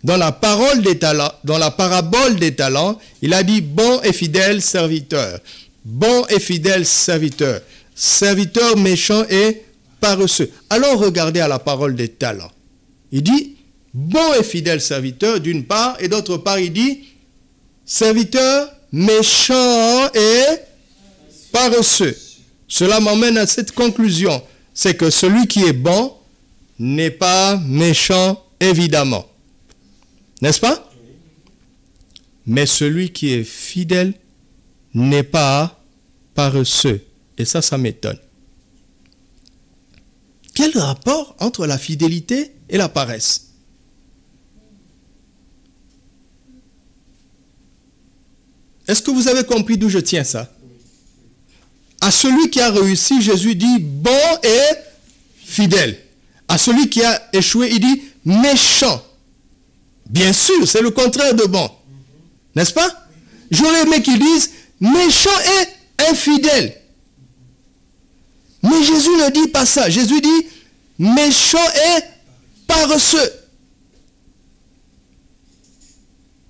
Dans la parole des talents, dans la parabole des talents, il a dit bon et fidèle serviteur. Bon et fidèle serviteur. Serviteur méchant et paresseux. Allons regarder à la parole des talents. Il dit bon et fidèle serviteur d'une part, et d'autre part il dit serviteur méchant et paresseux. Cela m'emmène à cette conclusion, c'est que celui qui est bon n'est pas méchant évidemment. N'est-ce pas? Mais celui qui est fidèle n'est pas paresseux. Et ça m'étonne. Quel rapport entre la fidélité et la paresse? Est-ce que vous avez compris d'où je tiens ça? À celui qui a réussi, Jésus dit bon et fidèle. À celui qui a échoué, il dit méchant. Bien sûr, c'est le contraire de bon. N'est-ce pas? J'aurais aimé qu'ils disent méchant et infidèle. Mais Jésus ne dit pas ça. Jésus dit méchant et paresseux.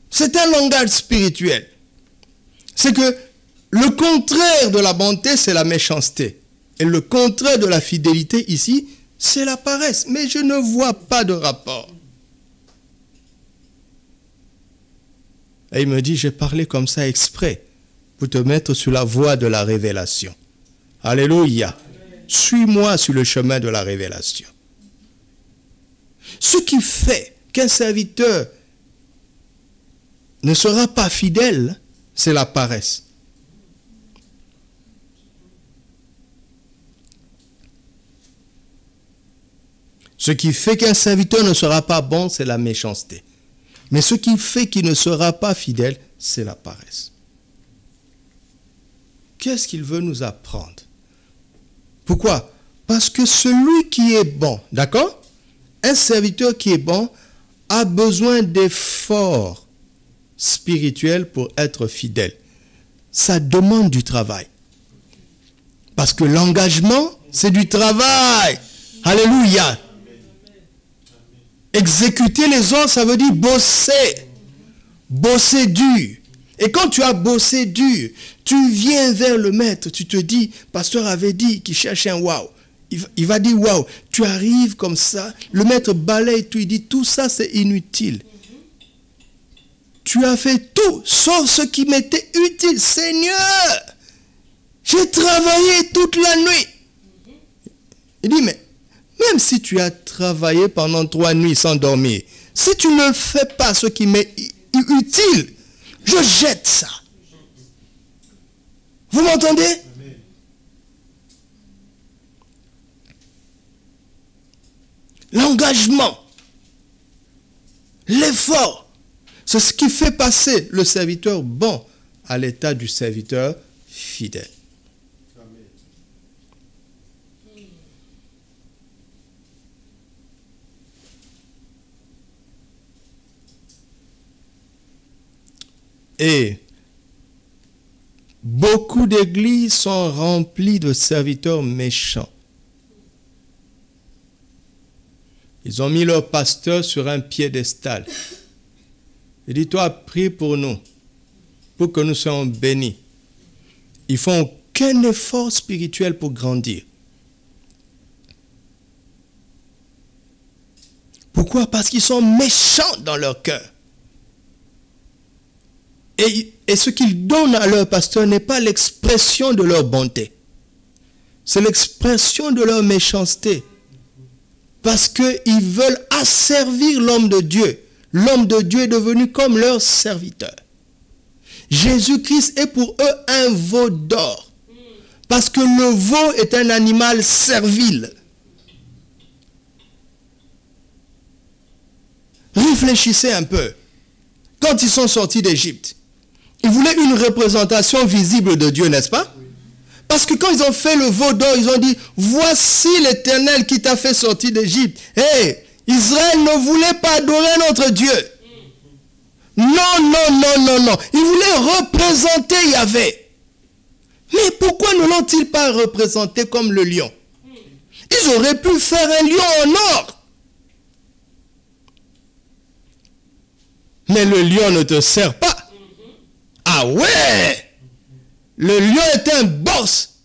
C'est un langage spirituel. C'est que le contraire de la bonté, c'est la méchanceté. Et le contraire de la fidélité ici, c'est la paresse. Mais je ne vois pas de rapport. Et il me dit, j'ai parlé comme ça exprès pour te mettre sur la voie de la révélation. Alléluia. Suis-moi sur le chemin de la révélation. Ce qui fait qu'un serviteur ne sera pas fidèle, c'est la paresse. Ce qui fait qu'un serviteur ne sera pas bon, c'est la méchanceté. Mais ce qui fait qu'il ne sera pas fidèle, c'est la paresse. Qu'est-ce qu'il veut nous apprendre? Pourquoi? Parce que celui qui est bon, d'accord? Un serviteur qui est bon a besoin d'efforts spirituels pour être fidèle. Ça demande du travail. Parce que l'engagement, c'est du travail. Alléluia. Exécuter les ordres, ça veut dire bosser. Bosser dur. Et quand tu as bossé dur, tu viens vers le maître, tu te dis, pasteur avait dit qu'il cherchait un waouh. Il va dire waouh. Tu arrives comme ça, le maître balaye tout, il dit tout ça c'est inutile. Tu as fait tout sauf ce qui m'était utile. Seigneur, j'ai travaillé toute la nuit. Il dit, mais même si tu as travaillé pendant 3 nuits sans dormir, si tu ne fais pas ce qui m'est utile, je jette ça. Vous m'entendez? L'engagement, l'effort, c'est ce qui fait passer le serviteur bon à l'état du serviteur fidèle. Et beaucoup d'églises sont remplies de serviteurs méchants. Ils ont mis leur pasteur sur un piédestal. Il dit, toi, prie pour nous, pour que nous soyons bénis. Ils font aucun effort spirituel pour grandir. Pourquoi? Parce qu'ils sont méchants dans leur cœur. Et ce qu'ils donnent à leur pasteur n'est pas l'expression de leur bonté. C'est l'expression de leur méchanceté. Parce qu'ils veulent asservir l'homme de Dieu. L'homme de Dieu est devenu comme leur serviteur. Jésus-Christ est pour eux un veau d'or. Parce que le veau est un animal servile. Réfléchissez un peu. Quand ils sont sortis d'Égypte, ils voulaient une représentation visible de Dieu, n'est-ce pas? Parce que quand ils ont fait le veau d'or, ils ont dit, voici l'Éternel qui t'a fait sortir d'Égypte. Hey, Israël ne voulait pas adorer notre Dieu. Non, non, non, non, non. Ils voulaient représenter Yahvé. Mais pourquoi ne l'ont-ils pas représenté comme le lion? Ils auraient pu faire un lion en or. Mais le lion ne te sert pas. Ah ouais! Le lion est un boss.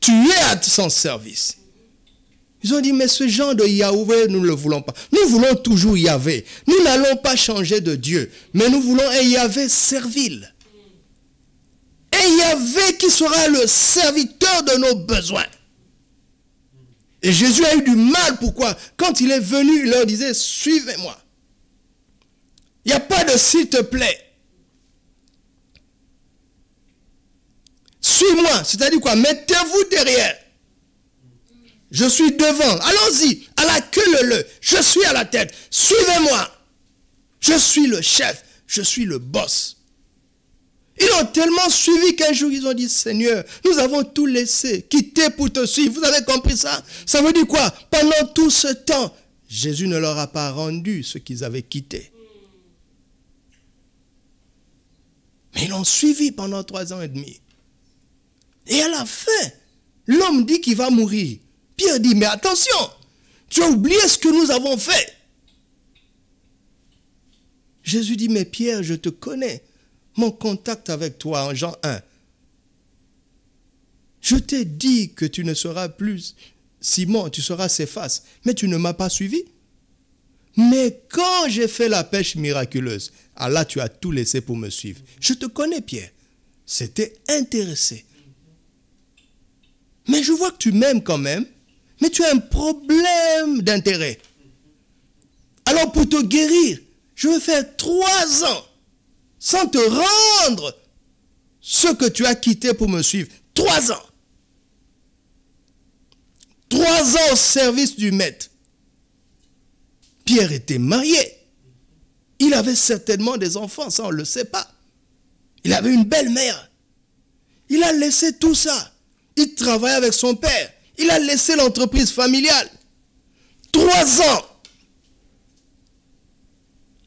Tu es à son service. Ils ont dit, mais ce genre de Yahvé, nous ne le voulons pas. Nous voulons toujours Yahvé. Nous n'allons pas changer de Dieu. Mais nous voulons un Yahvé servile. Un Yahvé qui sera le serviteur de nos besoins. Et Jésus a eu du mal. Pourquoi? Quand il est venu, il leur disait, suivez-moi. Il n'y a pas de s'il te plaît. Suis-moi, c'est-à-dire quoi? Mettez-vous derrière. Je suis devant. Allons-y, à la queue leu. Je suis à la tête. Suivez-moi. Je suis le chef. Je suis le boss. Ils ont tellement suivi qu'un jour ils ont dit, Seigneur, nous avons tout laissé, quitté pour te suivre. Vous avez compris ça? Ça veut dire quoi? Pendant tout ce temps, Jésus ne leur a pas rendu ce qu'ils avaient quitté. Mais ils l'ont suivi pendant 3 ans et demi. Et à la fin, l'homme dit qu'il va mourir. Pierre dit, mais attention, tu as oublié ce que nous avons fait. Jésus dit, mais Pierre, je te connais. Mon contact avec toi en Jean 1. Je t'ai dit que tu ne seras plus Simon, tu seras Céphas. Mais tu ne m'as pas suivi. Mais quand j'ai fait la pêche miraculeuse, ah là tu as tout laissé pour me suivre. Je te connais, Pierre. C'était intéressé. Mais je vois que tu m'aimes quand même, mais tu as un problème d'intérêt. Alors pour te guérir, je vais faire 3 ans sans te rendre ce que tu as quitté pour me suivre. 3 ans. 3 ans au service du maître. Pierre était marié. Il avait certainement des enfants, ça on ne le sait pas. Il avait une belle-mère. Il a laissé tout ça. Il travaillait avec son père. Il a laissé l'entreprise familiale. 3 ans.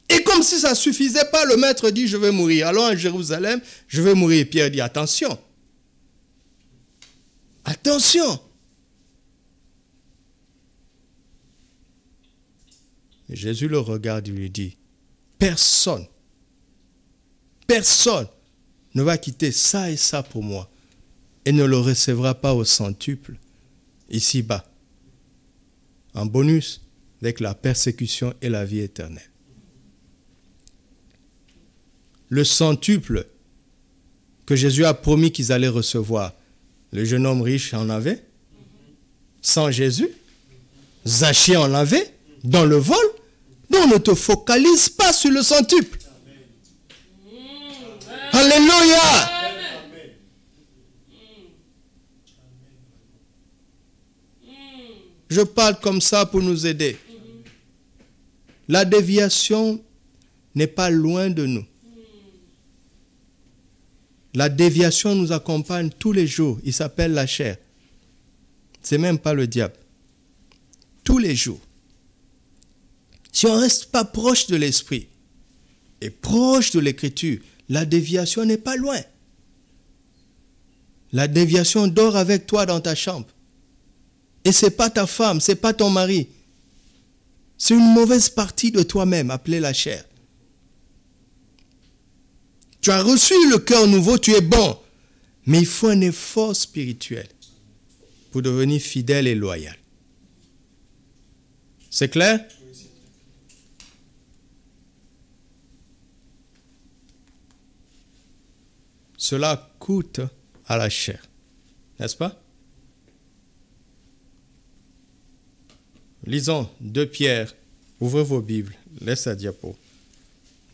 Et comme si ça ne suffisait pas, le maître dit, je vais mourir. Allons à Jérusalem, je vais mourir. Pierre dit, attention. Attention. Jésus le regarde et lui dit, personne ne va quitter ça et ça pour moi et ne le recevra pas au centuple ici-bas. En bonus, avec la persécution et la vie éternelle. Le centuple que Jésus a promis qu'ils allaient recevoir, le jeune homme riche en avait, sans Jésus, Zachée en avait, dans le vol. Donc ne te focalise pas sur le centuple. Alléluia. Je parle comme ça pour nous aider. La déviation n'est pas loin de nous. La déviation nous accompagne tous les jours. Il s'appelle la chair. C'est même pas le diable. Tous les jours. Si on ne reste pas proche de l'esprit et proche de l'écriture, la déviation n'est pas loin. La déviation dort avec toi dans ta chambre. Et ce n'est pas ta femme, ce n'est pas ton mari. C'est une mauvaise partie de toi-même, appelée la chair. Tu as reçu le cœur nouveau, tu es bon. Mais il faut un effort spirituel pour devenir fidèle et loyal. C'est clair? Cela coûte à la chair. N'est-ce pas? Lisons 2 Pierre. Ouvrez vos Bibles. Laisse la diapo.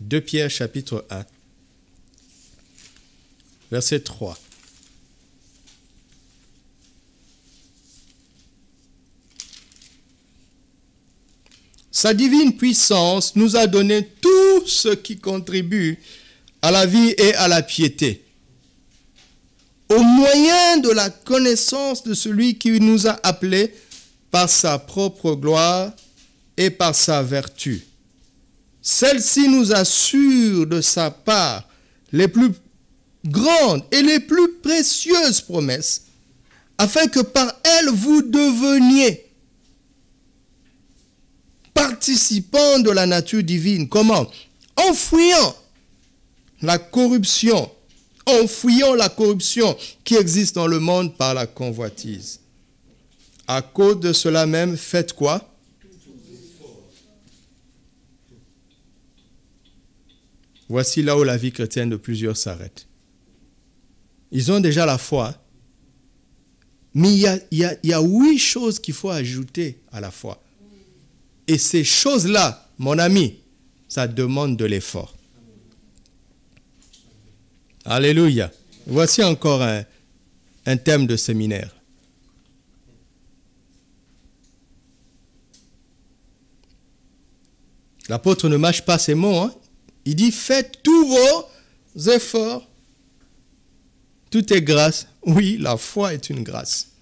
2 Pierre chapitre 1. Verset 3. Sa divine puissance nous a donné tout ce qui contribue à la vie et à la piété. Au moyen de la connaissance de celui qui nous a appelés par sa propre gloire et par sa vertu. Celle-ci nous assure de sa part les plus grandes et les plus précieuses promesses, afin que par elles vous deveniez participants de la nature divine. Comment? En fuyant la corruption qui existe dans le monde par la convoitise. À cause de cela même, faites quoi? Voici là où la vie chrétienne de plusieurs s'arrête. Ils ont déjà la foi, mais il y a 8 choses qu'il faut ajouter à la foi. Et ces choses-là, mon ami, ça demande de l'effort. Alléluia. Voici encore un thème de séminaire. L'apôtre ne mâche pas ses mots, hein? Il dit, faites tous vos efforts. Tout est grâce. Oui, la foi est une grâce.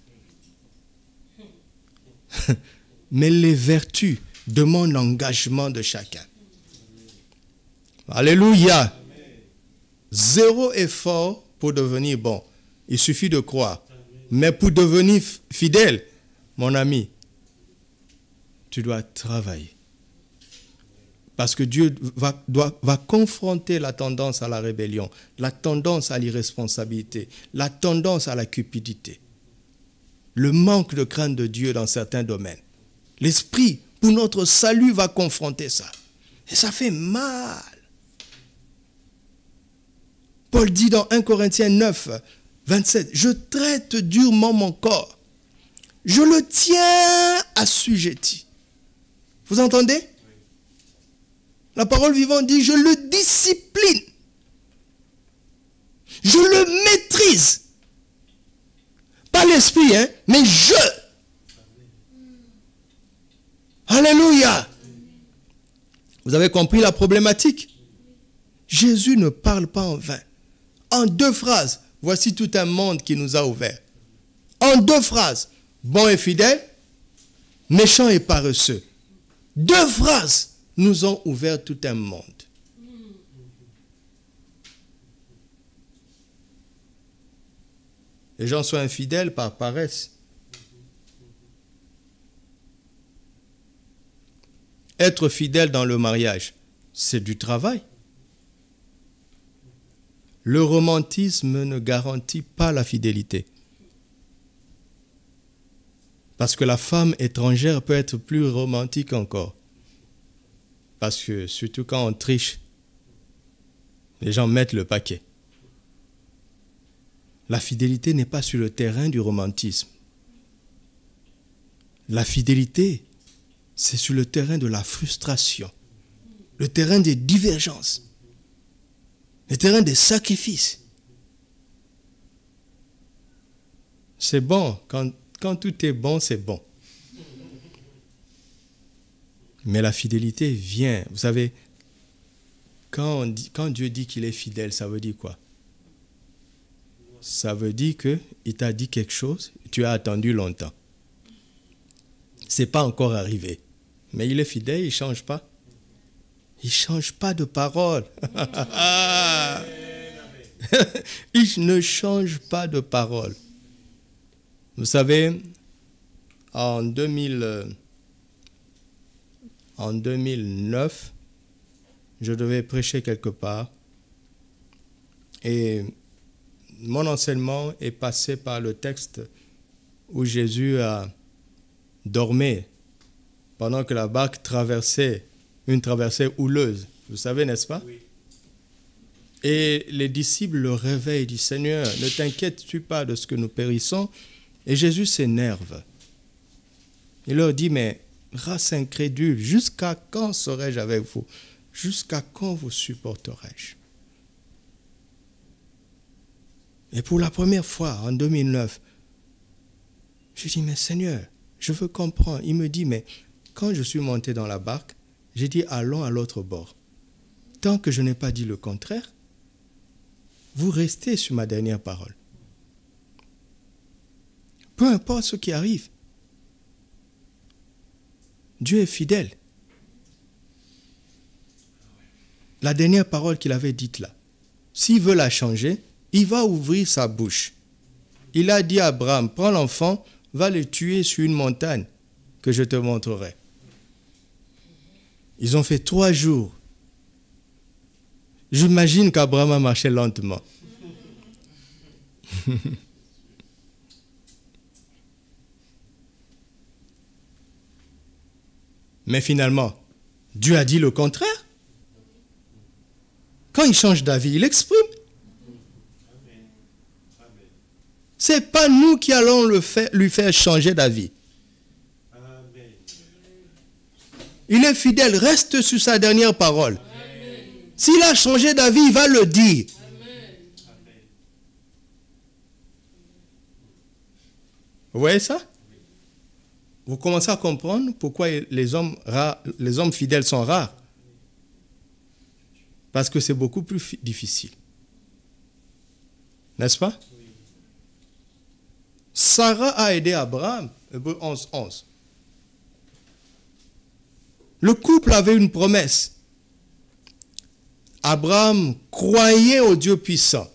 Mais les vertus demandent l'engagement de chacun. Alléluia. 0 effort pour devenir bon. Il suffit de croire. Mais pour devenir fidèle, mon ami, tu dois travailler. Parce que Dieu va confronter la tendance à la rébellion, la tendance à l'irresponsabilité, la tendance à la cupidité, le manque de crainte de Dieu dans certains domaines. L'Esprit, pour notre salut, va confronter ça. Et ça fait mal. Paul dit dans 1 Corinthiens 9, 27, « Je traite durement mon corps. Je le tiens assujetti. » Vous entendez? La parole vivante dit, « Je le discipline. Je le maîtrise. » Pas l'esprit, hein, mais je. Alléluia. Vous avez compris la problématique? Jésus ne parle pas en vain. En 2 phrases, voici tout un monde qui nous a ouvert. En 2 phrases, bon et fidèle, méchant et paresseux. 2 phrases nous ont ouvert tout un monde. Les gens sont infidèles par paresse. Être fidèle dans le mariage, c'est du travail. Le romantisme ne garantit pas la fidélité. Parce que la femme étrangère peut être plus romantique encore. Parce que surtout quand on triche, les gens mettent le paquet. La fidélité n'est pas sur le terrain du romantisme. La fidélité, c'est sur le terrain de la frustration, le terrain des divergences, le terrain des sacrifices. C'est bon, quand tout est bon, c'est bon. Mais la fidélité vient, vous savez, quand Dieu dit qu'il est fidèle, ça veut dire quoi? Ça veut dire qu'il t'a dit quelque chose, tu as attendu longtemps. Ce n'est pas encore arrivé. Mais il est fidèle, il ne change pas. Il ne change pas de parole. Il ne change pas de parole. Vous savez, en 2009, je devais prêcher quelque part et mon enseignement est passé par le texte où Jésus a dormi pendant que la barque traversait une traversée houleuse. Vous savez, n'est-ce pas? Oui. Et les disciples le réveillent et disent, Seigneur, ne t'inquiètes-tu pas de ce que nous périssons? Et Jésus s'énerve. Il leur dit, mais race incrédule, jusqu'à quand serai-je avec vous? Jusqu'à quand vous supporterai-je? Et pour la première fois, en 2009, je dis, mais Seigneur, je veux comprendre. Il me dit, mais quand je suis monté dans la barque, j'ai dit, allons à l'autre bord. Tant que je n'ai pas dit le contraire, vous restez sur ma dernière parole. Peu importe ce qui arrive. Dieu est fidèle. La dernière parole qu'il avait dite là, s'il veut la changer, il va ouvrir sa bouche. Il a dit à Abraham, prends l'enfant, va le tuer sur une montagne que je te montrerai. Ils ont fait 3 jours. J'imagine qu'Abraham a marché lentement. Mais finalement, Dieu a dit le contraire. Quand il change d'avis, il exprime. Ce n'est pas nous qui allons lui faire changer d'avis. Il est fidèle, reste sur sa dernière parole. S'il a changé d'avis, il va le dire. Vous voyez ça? Vous commencez à comprendre pourquoi les hommes fidèles sont rares. Parce que c'est beaucoup plus difficile. N'est-ce pas? Sarah a aidé Abraham, Hébreux 11, 11. Le couple avait une promesse. Abraham croyait au Dieu puissant,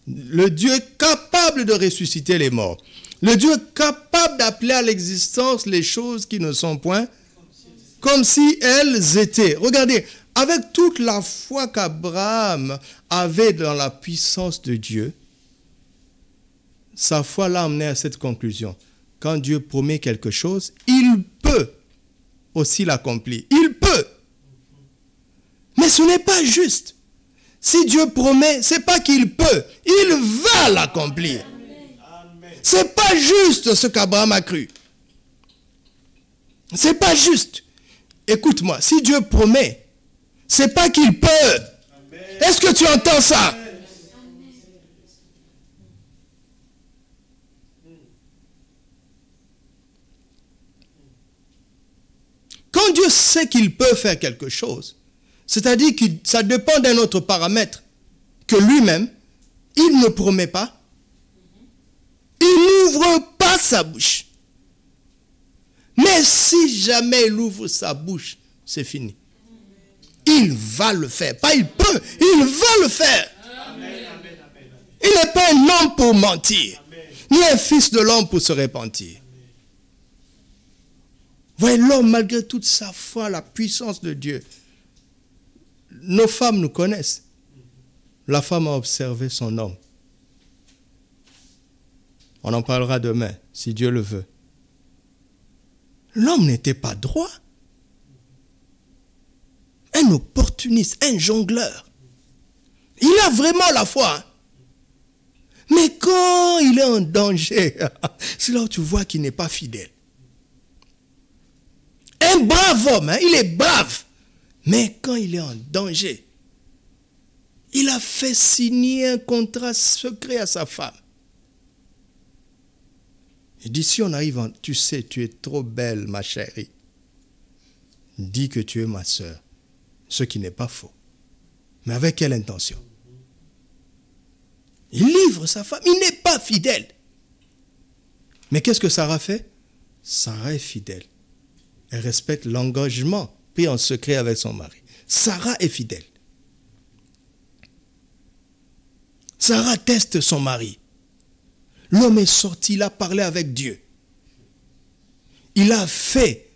le Dieu capable de ressusciter les morts, le Dieu capable d'appeler à l'existence les choses qui ne sont point, comme si elles étaient. Regardez, avec toute la foi qu'Abraham avait dans la puissance de Dieu, sa foi l'a amené à cette conclusion. Quand Dieu promet quelque chose, il peut aussi l'accomplir. Il peut. Mais ce n'est pas juste. Si Dieu promet, ce n'est pas qu'il peut. Il va l'accomplir. Ce n'est pas juste ce qu'Abraham a cru. Ce n'est pas juste. Écoute-moi, si Dieu promet, ce n'est pas qu'il peut. Est-ce que tu entends ça? Quand Dieu sait qu'il peut faire quelque chose, c'est-à-dire que ça dépend d'un autre paramètre que lui-même, il ne promet pas, il n'ouvre pas sa bouche. Mais si jamais il ouvre sa bouche, c'est fini. Il va le faire. Pas il peut, il va le faire. Il n'est pas un homme pour mentir, ni un fils de l'homme pour se repentir. Voyez, l'homme, malgré toute sa foi, la puissance de Dieu, nos femmes nous connaissent. La femme a observé son homme. On en parlera demain, si Dieu le veut. L'homme n'était pas droit. Un opportuniste, un jongleur. Il a vraiment la foi. Hein? Mais quand il est en danger, c'est là où tu vois qu'il n'est pas fidèle. Un brave homme, hein, il est brave. Mais quand il est en danger, il a fait signer un contrat secret à sa femme. Il dit, si on arrive, tu sais, tu es trop belle, ma chérie. Dis que tu es ma sœur. Ce qui n'est pas faux. Mais avec quelle intention? Il livre sa femme. Il n'est pas fidèle. Mais qu'est-ce que Sarah fait? Sarah est fidèle. Elle respecte l'engagement pris en secret avec son mari. Sarah est fidèle. Sarah teste son mari. L'homme est sorti, il a parlé avec Dieu. Il a fait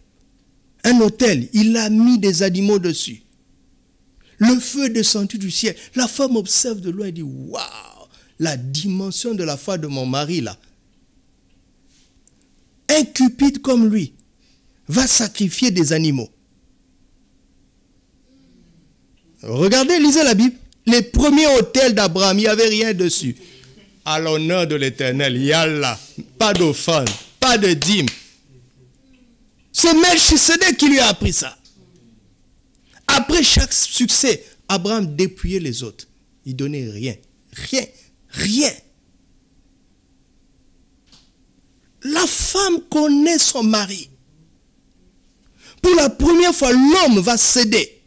un autel, il a mis des animaux dessus. Le feu est descendu du ciel. La femme observe de loin et dit, waouh, la dimension de la foi de mon mari là. Un cupide comme lui va sacrifier des animaux. Regardez, lisez la Bible. Les premiers autels d'Abraham, il n'y avait rien dessus. À l'honneur de l'Éternel, Yallah, pas d'offrande, pas de dîme. C'est Melchisedec qui lui a appris ça. Après chaque succès, Abraham dépouillait les autres. Il donnait rien. Rien. Rien. La femme connaît son mari. Pour la première fois, l'homme va céder.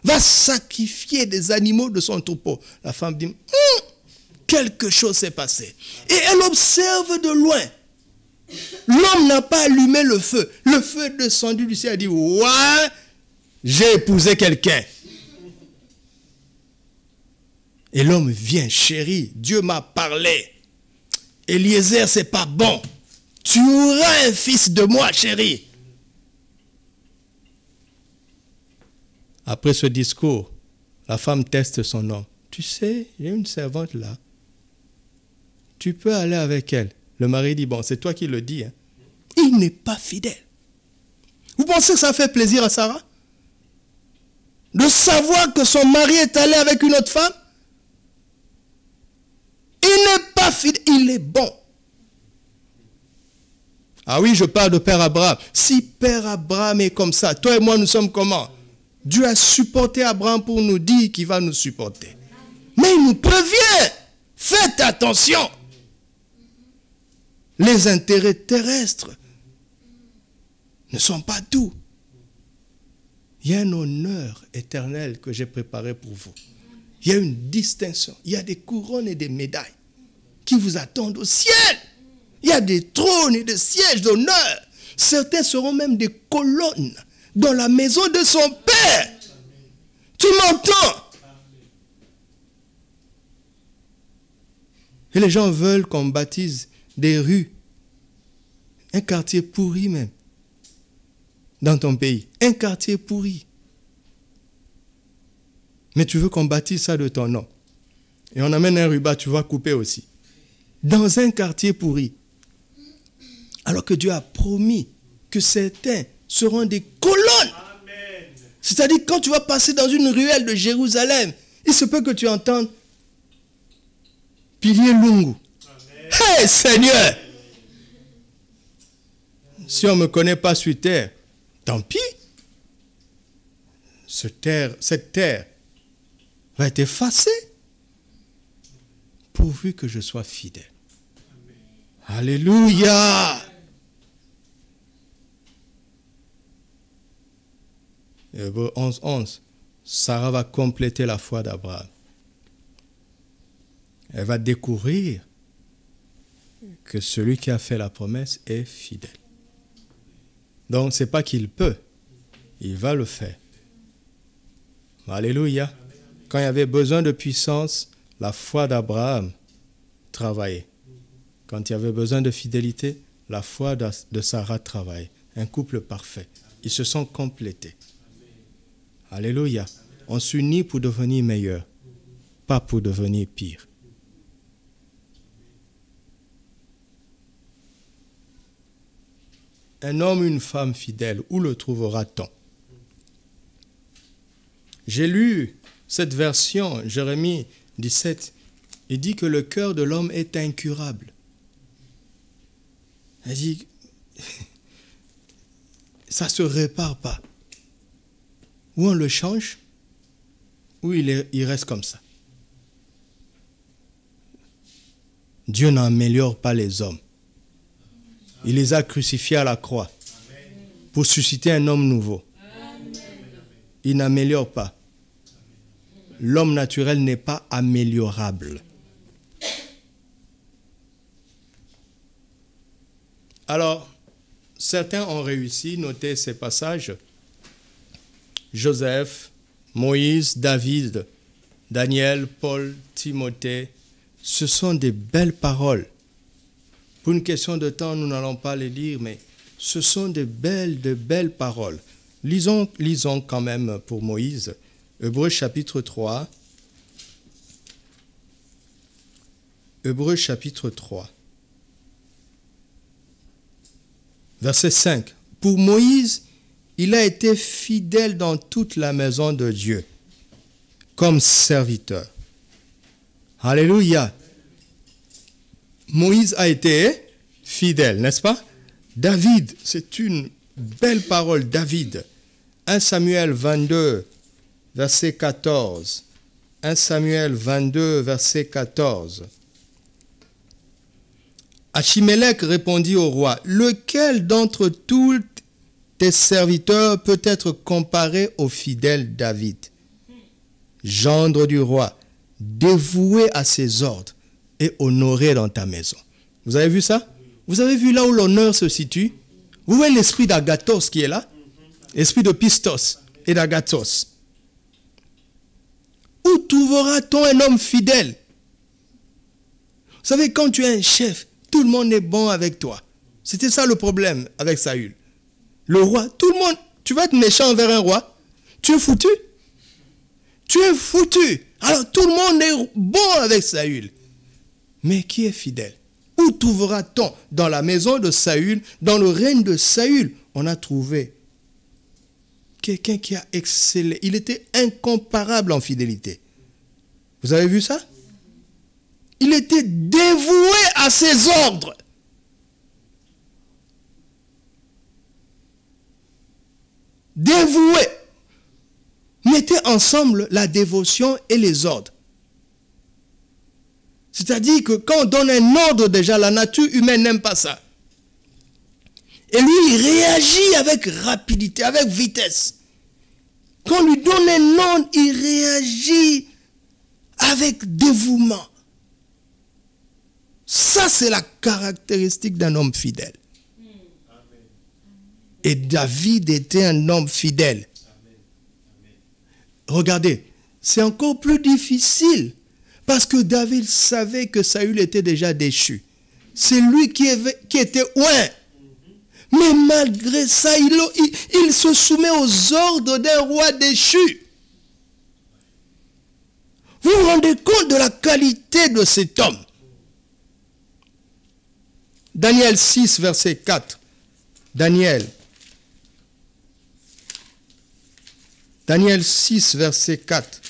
Va sacrifier des animaux de son troupeau. La femme dit, quelque chose s'est passé. Et elle observe de loin. L'homme n'a pas allumé le feu. Le feu est descendu du ciel et a dit, ouais, j'ai épousé quelqu'un. Et l'homme vient, chérie, Dieu m'a parlé. Eliezer, c'est pas bon. Tu auras un fils de moi, chérie. Après ce discours, la femme teste son homme. Tu sais, j'ai une servante là. Tu peux aller avec elle. Le mari dit, bon, c'est toi qui le dis. Hein. Il n'est pas fidèle. Vous pensez que ça fait plaisir à Sarah? De savoir que son mari est allé avec une autre femme? Il n'est pas fidèle, il est bon. Ah oui, je parle de Père Abraham. Si Père Abraham est comme ça, toi et moi, nous sommes comment? Dieu a supporté Abraham pour nous dire qu'il va nous supporter. Mais il nous prévient. Faites attention. Les intérêts terrestres ne sont pas tout. Il y a un honneur éternel que j'ai préparé pour vous. Il y a une distinction. Il y a des couronnes et des médailles qui vous attendent au ciel. Il y a des trônes et des sièges d'honneur. Certains seront même des colonnes dans la maison de son Père. Tu m'entends? Et les gens veulent qu'on baptise des rues, un quartier pourri même, dans ton pays. Un quartier pourri. Mais tu veux qu'on baptise ça de ton nom. Et on amène un ruban, tu vas couper aussi. Dans un quartier pourri. Alors que Dieu a promis que certains seront des colonnes. C'est-à-dire quand tu vas passer dans une ruelle de Jérusalem, il se peut que tu entendes Pilier Lungu. Hey Seigneur! Si on ne me connaît pas sur terre, tant pis. Cette terre va être effacée. Pourvu que je sois fidèle. Amen. Alléluia! Hébreux 11:11. Sarah va compléter la foi d'Abraham. Elle va découvrir que celui qui a fait la promesse est fidèle. Donc, ce n'est pas qu'il peut, il va le faire. Alléluia. Quand il y avait besoin de puissance, la foi d'Abraham travaillait. Quand il y avait besoin de fidélité, la foi de Sarah travaillait. Un couple parfait. Ils se sont complétés. Alléluia. On s'unit pour devenir meilleur, pas pour devenir pire. Un homme, une femme fidèle, où le trouvera-t-on? J'ai lu cette version, Jérémie 17, il dit que le cœur de l'homme est incurable. Il dit, ça ne se répare pas. Ou on le change, ou il reste comme ça. Dieu n'améliore pas les hommes. Il les a crucifiés à la croix pour susciter un homme nouveau. Il n'améliore pas. L'homme naturel n'est pas améliorable. Alors, certains ont réussi, notez ces passages. Joseph, Moïse, David, Daniel, Paul, Timothée, ce sont des belles paroles. Pour une question de temps, nous n'allons pas les lire, mais ce sont de belles paroles. Lisons quand même pour Moïse, Hébreux chapitre 3. Hébreux chapitre 3. Verset 5. Pour Moïse, il a été fidèle dans toute la maison de Dieu, comme serviteur. Alléluia. Moïse a été fidèle, n'est-ce pas? David, c'est une belle parole, David. 1 Samuel 22, verset 14. 1 Samuel 22, verset 14. Achimélec répondit au roi, « Lequel d'entre tous tes serviteurs peut être comparé au fidèle David, gendre du roi, dévoué à ses ordres et honoré dans ta maison. » Vous avez vu ça? Vous avez vu là où l'honneur se situe? Vous voyez l'esprit d'Agathos qui est là? L'esprit de Pistos et d'Agathos. Où trouvera-t-on un homme fidèle? Vous savez, quand tu es un chef, tout le monde est bon avec toi. C'était ça le problème avec Saül. Le roi, tout le monde, tu vas être méchant envers un roi? Tu es foutu? Tu es foutu. Alors tout le monde est bon avec Saül. Mais qui est fidèle? Où trouvera-t-on? Dans la maison de Saül, dans le règne de Saül, on a trouvé quelqu'un qui a excellé. Il était incomparable en fidélité. Vous avez vu ça? Il était dévoué à ses ordres. Dévoué. Mettez ensemble la dévotion et les ordres. C'est-à-dire que quand on donne un ordre déjà, la nature humaine n'aime pas ça. Et lui, il réagit avec rapidité, avec vitesse. Quand on lui donne un ordre, il réagit avec dévouement. Ça, c'est la caractéristique d'un homme fidèle. Et David était un homme fidèle. Regardez, c'est encore plus difficile parce que David savait que Saül était déjà déchu. C'est lui qui était oint. Mais malgré ça, il se soumet aux ordres d'un roi déchu. Vous vous rendez compte de la qualité de cet homme? Daniel 6, verset 4. Daniel 6, verset 4.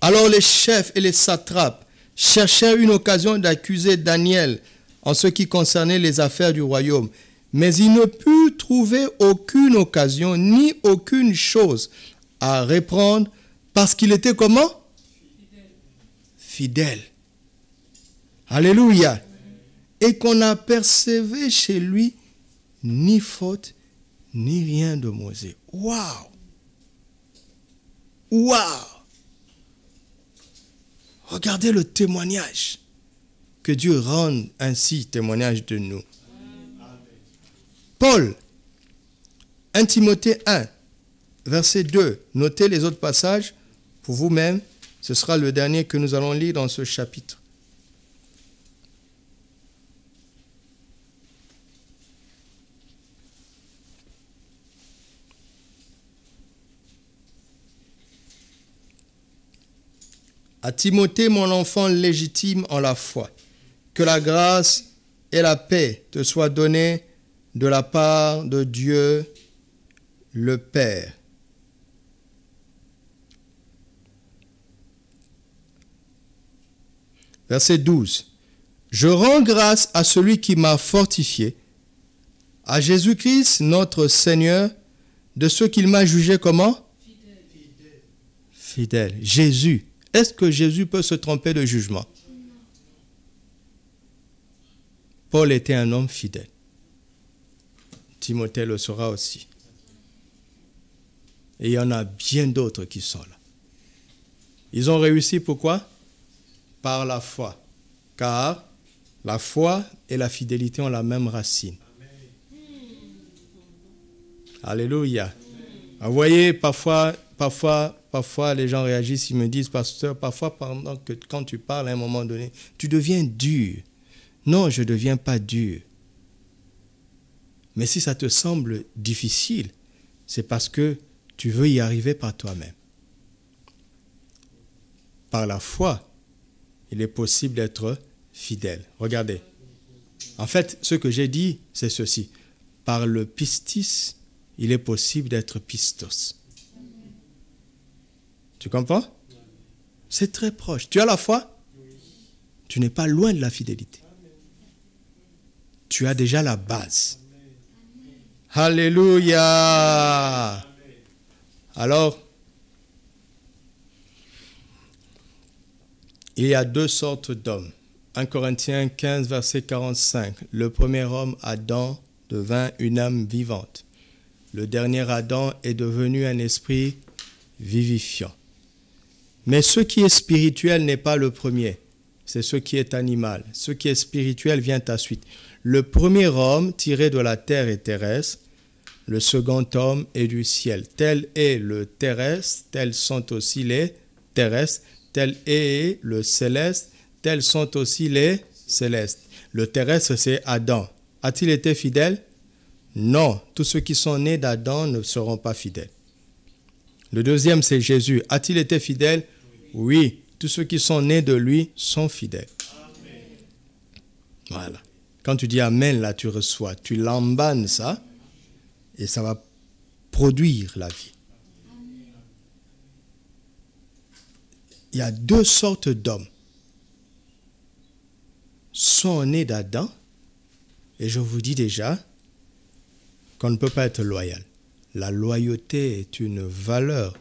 Alors les chefs et les satrapes cherchèrent une occasion d'accuser Daniel en ce qui concernait les affaires du royaume. Mais ils ne purent trouver aucune occasion ni aucune chose à reprendre parce qu'il était comment? Fidèle. Alléluia. Et qu'on n'apercevait chez lui ni faute, ni rien de mauvais. Waouh! Waouh! Regardez le témoignage. Que Dieu rende ainsi témoignage de nous. Paul, 1 Timothée 1, verset 2. Notez les autres passages pour vous-même. Ce sera le dernier que nous allons lire dans ce chapitre. À Timothée, mon enfant légitime en la foi, que la grâce et la paix te soient données de la part de Dieu le Père. Verset 12. Je rends grâce à celui qui m'a fortifié, à Jésus-Christ notre Seigneur, de ce qu'il m'a jugé comment? Fidèle. Jésus. Est-ce que Jésus peut se tromper de jugement? Paul était un homme fidèle. Timothée le sera aussi. Et il y en a bien d'autres qui sont là. Ils ont réussi pourquoi? Par la foi. Car la foi et la fidélité ont la même racine. Alléluia. Vous voyez, parfois, les gens réagissent, ils me disent, pasteur, parfois, quand tu parles à un moment donné, tu deviens dur. Non, je ne deviens pas dur. Mais si ça te semble difficile, c'est parce que tu veux y arriver par toi-même. Par la foi, il est possible d'être fidèle. Regardez. En fait, ce que j'ai dit, c'est ceci. Par le pistis, il est possible d'être pistos. Tu comprends? C'est très proche. Tu as la foi? Tu n'es pas loin de la fidélité. Tu as déjà la base. Alléluia. Alors, il y a deux sortes d'hommes. 1 Corinthiens 15, verset 45. Le premier homme, Adam, devint une âme vivante. Le dernier Adam est devenu un esprit vivifiant. Mais ce qui est spirituel n'est pas le premier. c'est ce qui est animal. Ce qui est spirituel vient à suite. Le premier homme tiré de la terre est terrestre. Le second homme est du ciel. Tel est le terrestre, tels sont aussi les terrestres. Tel est le céleste, tels sont aussi les célestes. Le terrestre, c'est Adam. A-t-il été fidèle? Non. Tous ceux qui sont nés d'Adam ne seront pas fidèles. Le deuxième, c'est Jésus. A-t-il été fidèle? Oui. Tous ceux qui sont nés de lui sont fidèles. Amen. Voilà. Quand tu dis Amen, là, tu reçois. Tu l'embanes ça et ça va produire la vie. Il y a deux sortes d'hommes. Sont nés d'Adam, et je vous dis déjà qu'on ne peut pas être loyal. La loyauté est une valeur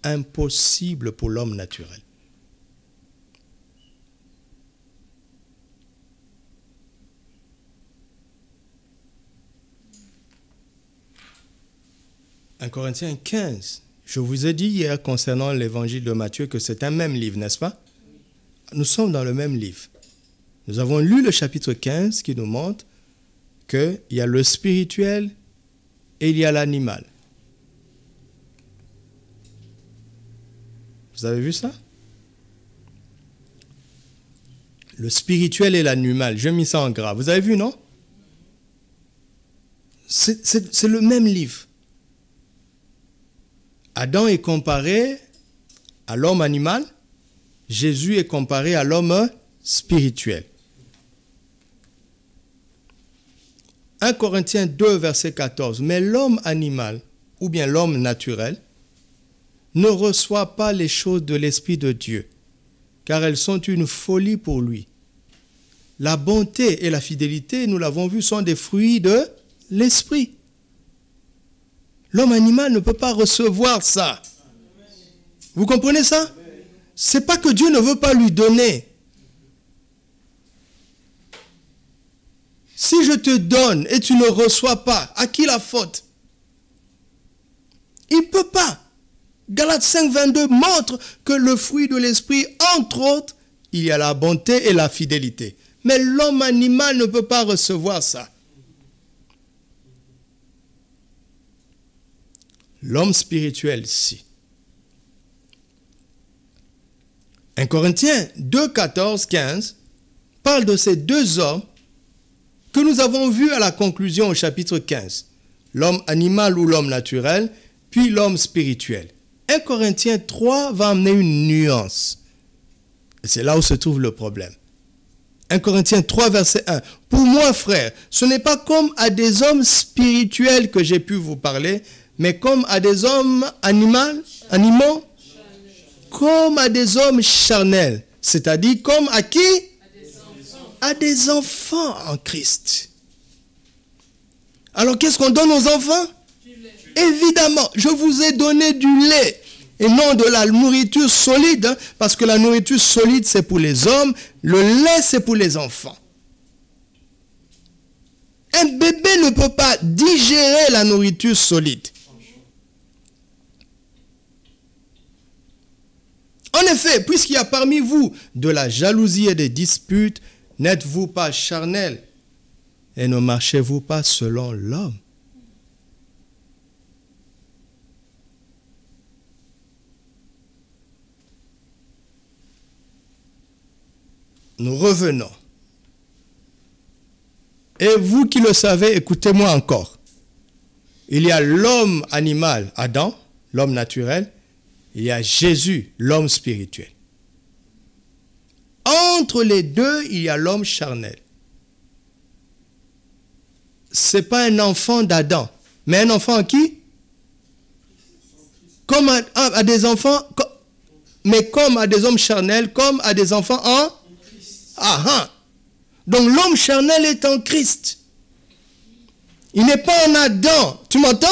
impossible pour l'homme naturel. En Corinthiens 15, je vous ai dit hier concernant l'évangile de Matthieu que c'est un même livre, n'est-ce pas? Nous sommes dans le même livre. Nous avons lu le chapitre 15 qui nous montre qu'il y a le spirituel et il y a l'animal. Vous avez vu ça? Le spirituel et l'animal. Je mis ça en gras. Vous avez vu, non? C'est le même livre. Adam est comparé à l'homme animal. Jésus est comparé à l'homme spirituel. 1 Corinthiens 2, verset 14. Mais l'homme animal, ou bien l'homme naturel, ne reçoit pas les choses de l'Esprit de Dieu, car elles sont une folie pour lui. La bonté et la fidélité, nous l'avons vu, sont des fruits de l'Esprit. L'homme animal ne peut pas recevoir ça. Vous comprenez ça? C'est pas que Dieu ne veut pas lui donner. Si je te donne et tu ne reçois pas, à qui la faute? Il ne peut pas. Galates 5, 22 montre que le fruit de l'esprit, entre autres, il y a la bonté et la fidélité. Mais l'homme animal ne peut pas recevoir ça. L'homme spirituel, si. 1 Corinthiens 2, 14, 15 parle de ces deux hommes que nous avons vus à la conclusion au chapitre 15. L'homme animal ou l'homme naturel, puis l'homme spirituel. 1 Corinthiens 3 va amener une nuance. Et c'est là où se trouve le problème. 1 Corinthiens 3, verset 1. Pour moi, frère, ce n'est pas comme à des hommes spirituels que j'ai pu vous parler, mais comme à des hommes animaux, comme à des hommes charnels. C'est-à-dire comme à qui? À des enfants en Christ. Alors qu'est-ce qu'on donne aux enfants? Évidemment, je vous ai donné du lait et non de la nourriture solide, hein, parce que la nourriture solide c'est pour les hommes, le lait c'est pour les enfants. Un bébé ne peut pas digérer la nourriture solide. En effet, puisqu'il y a parmi vous de la jalousie et des disputes, n'êtes-vous pas charnels et ne marchez-vous pas selon l'homme? Nous revenons. Et vous qui le savez, écoutez-moi encore. Il y a l'homme animal, Adam, l'homme naturel. Il y a Jésus, l'homme spirituel. Entre les deux, il y a l'homme charnel. Ce n'est pas un enfant d'Adam, mais un enfant à qui? Comme à des enfants, mais comme à des hommes charnels, comme à des enfants en... Donc l'homme charnel est en Christ. Il n'est pas en Adam. Tu m'entends?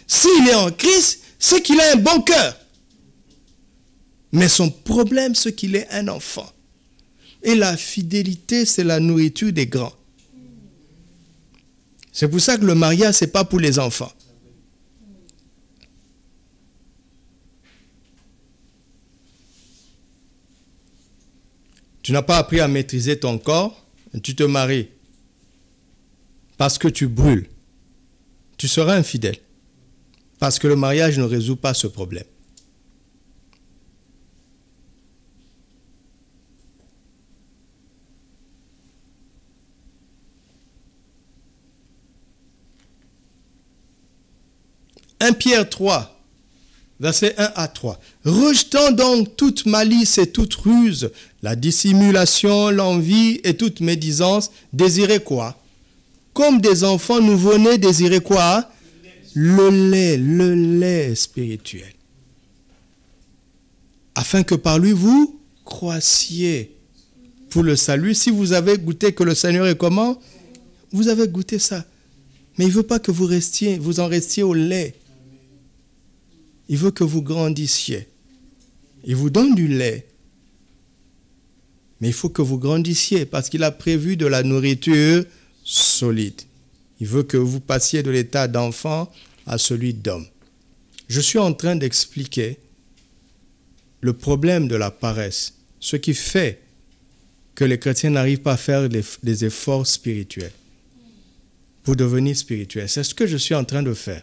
S'il est en Christ, c'est qu'il a un bon cœur. Mais son problème, c'est qu'il est un enfant. Et la fidélité, c'est la nourriture des grands. C'est pour ça que le mariage, ce n'est pas pour les enfants. Tu n'as pas appris à maîtriser ton corps, tu te maries parce que tu brûles. Tu seras infidèle parce que le mariage ne résout pas ce problème. « 1 Pierre 3, versets 1 à 3. « Rejetant donc toute malice et toute ruse, la dissimulation, l'envie et toute médisance, désirez quoi? Comme des enfants nouveau-nés, désirez quoi? Le lait spirituel. Afin que par lui vous croissiez pour le salut. » Si vous avez goûté que le Seigneur est comment? Vous avez goûté ça. Mais il ne veut pas que vous en restiez au lait. Il veut que vous grandissiez. Il vous donne du lait. Mais il faut que vous grandissiez parce qu'il a prévu de la nourriture solide. Il veut que vous passiez de l'état d'enfant à celui d'homme. Je suis en train d'expliquer le problème de la paresse, ce qui fait que les chrétiens n'arrivent pas à faire des efforts spirituels pour devenir spirituels. C'est ce que je suis en train de faire.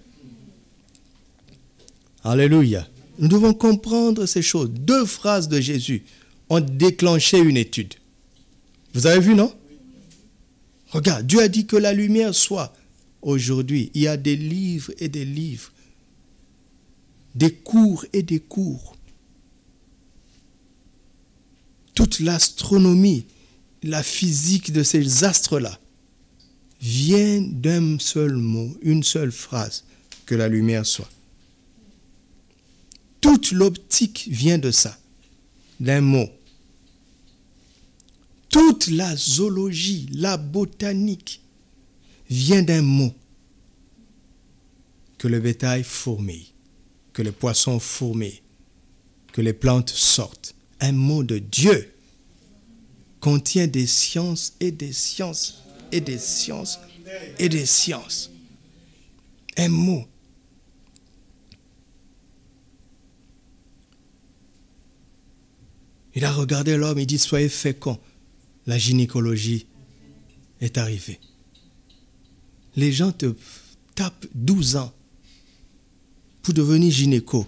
Alléluia. Nous devons comprendre ces choses. 2 phrases de Jésus ont déclenché une étude. Vous avez vu, non? Regarde, Dieu a dit que la lumière soit. Aujourd'hui, il y a des livres et des livres, des cours et des cours. Toute l'astronomie, la physique de ces astres-là vient d'un seul mot, une seule phrase, que la lumière soit. Toute l'optique vient de ça, d'un mot. Toute la zoologie, la botanique vient d'un mot. Que le bétail fourmille, que les poissons fourmillent, que les plantes sortent. Un mot de Dieu contient des sciences et des sciences et des sciences et des sciences. Un mot. Il a regardé l'homme, il dit, soyez féconds. La gynécologie est arrivée. Les gens te tapent 12 ans pour devenir gynéco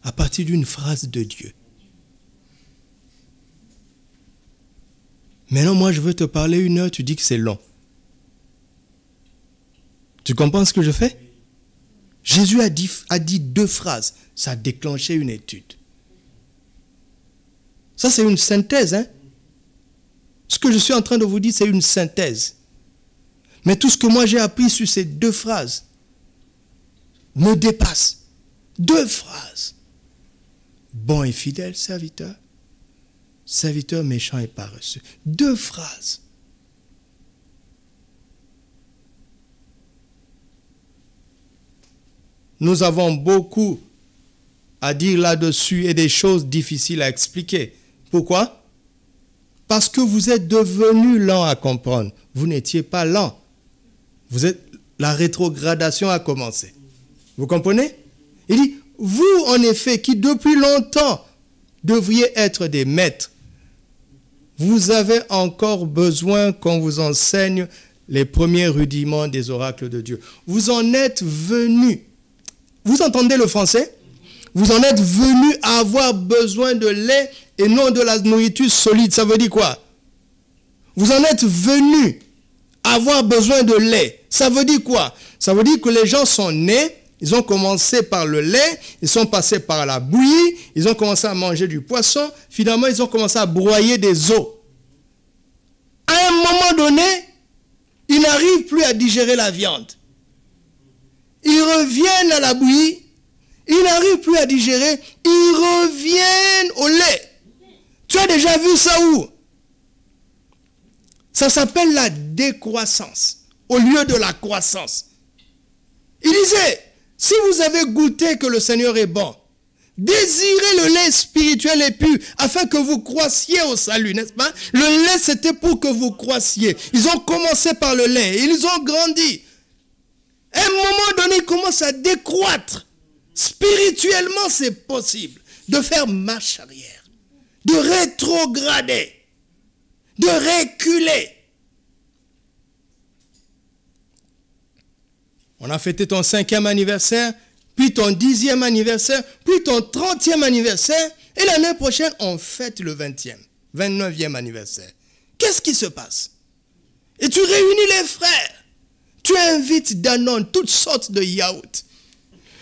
à partir d'une phrase de Dieu. Maintenant, moi, je veux te parler 1 heure, tu dis que c'est long. Tu comprends ce que je fais? Jésus a dit 2 phrases. Ça a déclenché une étude. Ça, c'est une synthèse. Hein? Ce que je suis en train de vous dire, c'est une synthèse. Mais tout ce que moi j'ai appris sur ces 2 phrases me dépasse. 2 phrases. Bon et fidèle serviteur, serviteur méchant et paresseux. 2 phrases. Nous avons beaucoup à dire là-dessus et des choses difficiles à expliquer. Pourquoi? Parce que vous êtes devenus lents à comprendre. Vous n'étiez pas lents. La rétrogradation a commencé. Vous comprenez? Il dit, vous en effet, qui depuis longtemps devriez être des maîtres, vous avez encore besoin qu'on vous enseigne les premiers rudiments des oracles de Dieu. Vous en êtes venus. Vous entendez le français? Vous en êtes venus à avoir besoin de lait et non de la nourriture solide. Ça veut dire quoi? Vous en êtes venus à avoir besoin de lait. Ça veut dire quoi? Ça veut dire que les gens sont nés, ils ont commencé par le lait, ils sont passés par la bouillie, ils ont commencé à manger du poisson, finalement ils ont commencé à broyer des os. À un moment donné, ils n'arrivent plus à digérer la viande. Ils reviennent à la bouillie, ils n'arrivent plus à digérer, ils reviennent au lait. Tu as déjà vu ça où? Ça s'appelle la décroissance, au lieu de la croissance. Il disait, si vous avez goûté que le Seigneur est bon, désirez le lait spirituel et pur, afin que vous croissiez au salut, n'est-ce pas? Le lait, c'était pour que vous croissiez. Ils ont commencé par le lait, ils ont grandi. À un moment donné, ils commencent à décroître. Spirituellement, c'est possible de faire marche arrière. de rétrograder, de reculer. On a fêté ton 5e anniversaire, puis ton 10e anniversaire, puis ton 30e anniversaire, et l'année prochaine, on fête le 20e, 29e anniversaire. Qu'est-ce qui se passe? Et tu réunis les frères. Tu invites Danone, toutes sortes de yaourts.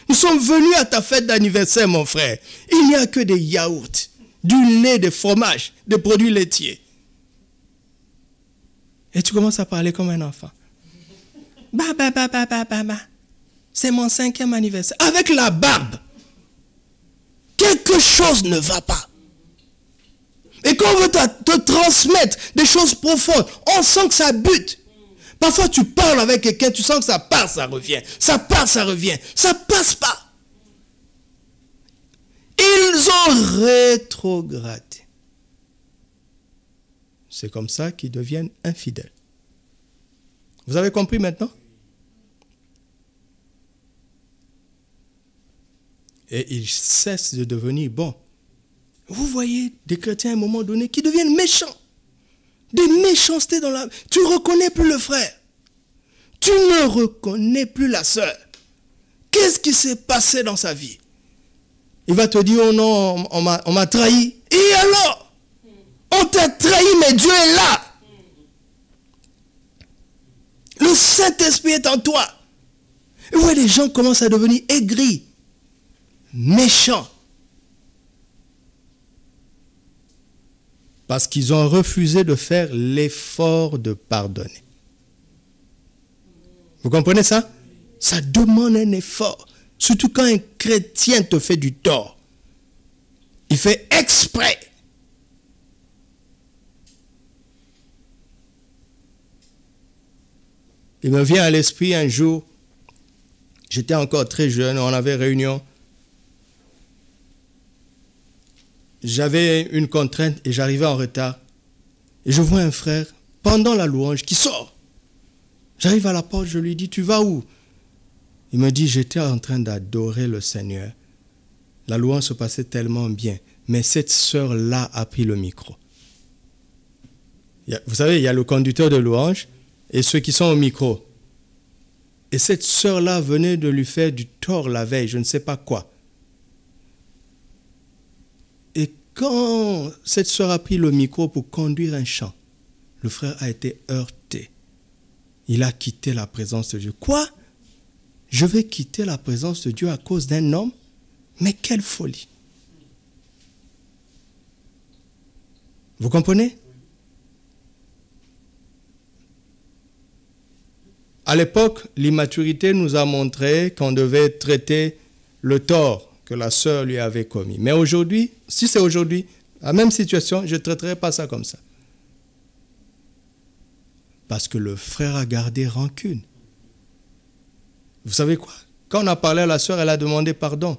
Nous sommes venus à ta fête d'anniversaire, mon frère. Il n'y a que des yaourts, du lait, des fromages, des produits laitiers. Et tu commences à parler comme un enfant. C'est mon 5e anniversaire. Avec la barbe. Quelque chose ne va pas. Et quand on veut te transmettre des choses profondes, on sent que ça bute. Parfois tu parles avec quelqu'un, tu sens que ça part, ça revient. Ça part, ça revient. Ça passe pas. Ils ont rétrogradé. C'est comme ça qu'ils deviennent infidèles. Vous avez compris maintenant? Et ils cessent de devenir bons. Vous voyez des chrétiens à un moment donné qui deviennent méchants. Des méchancetés dans la... Tu ne reconnais plus le frère. Tu ne reconnais plus la sœur. Qu'est-ce qui s'est passé dans sa vie? Il va te dire, oh non, on m'a trahi. Et alors? On t'a trahi, mais Dieu est là. Le Saint-Esprit est en toi. Et vous voyez, les gens commencent à devenir aigris, méchants. Parce qu'ils ont refusé de faire l'effort de pardonner. Vous comprenez ça? Ça demande un effort. Surtout quand un chrétien te fait du tort. Il fait exprès. Il me vient à l'esprit un jour, j'étais encore très jeune, on avait réunion. J'avais une contrainte et j'arrivais en retard. Et je vois un frère, pendant la louange, qui sort. J'arrive à la porte, je lui dis, tu vas où? Il me dit, j'étais en train d'adorer le Seigneur. La louange se passait tellement bien. Mais cette sœur-là a pris le micro. Vous savez, il y a le conducteur de louange et ceux qui sont au micro. Et cette sœur-là venait de lui faire du tort la veille, je ne sais pas quoi. Et quand cette sœur a pris le micro pour conduire un chant, le frère a été heurté. Il a quitté la présence de Dieu. Quoi? Je vais quitter la présence de Dieu à cause d'un homme? Mais quelle folie! Vous comprenez? À l'époque, l'immaturité nous a montré qu'on devait traiter le tort que la sœur lui avait commis. Mais aujourd'hui, si c'est aujourd'hui, la même situation, je ne traiterai pas ça comme ça. Parce que le frère a gardé rancune. Vous savez quoi? Quand on a parlé à la sœur, elle a demandé pardon.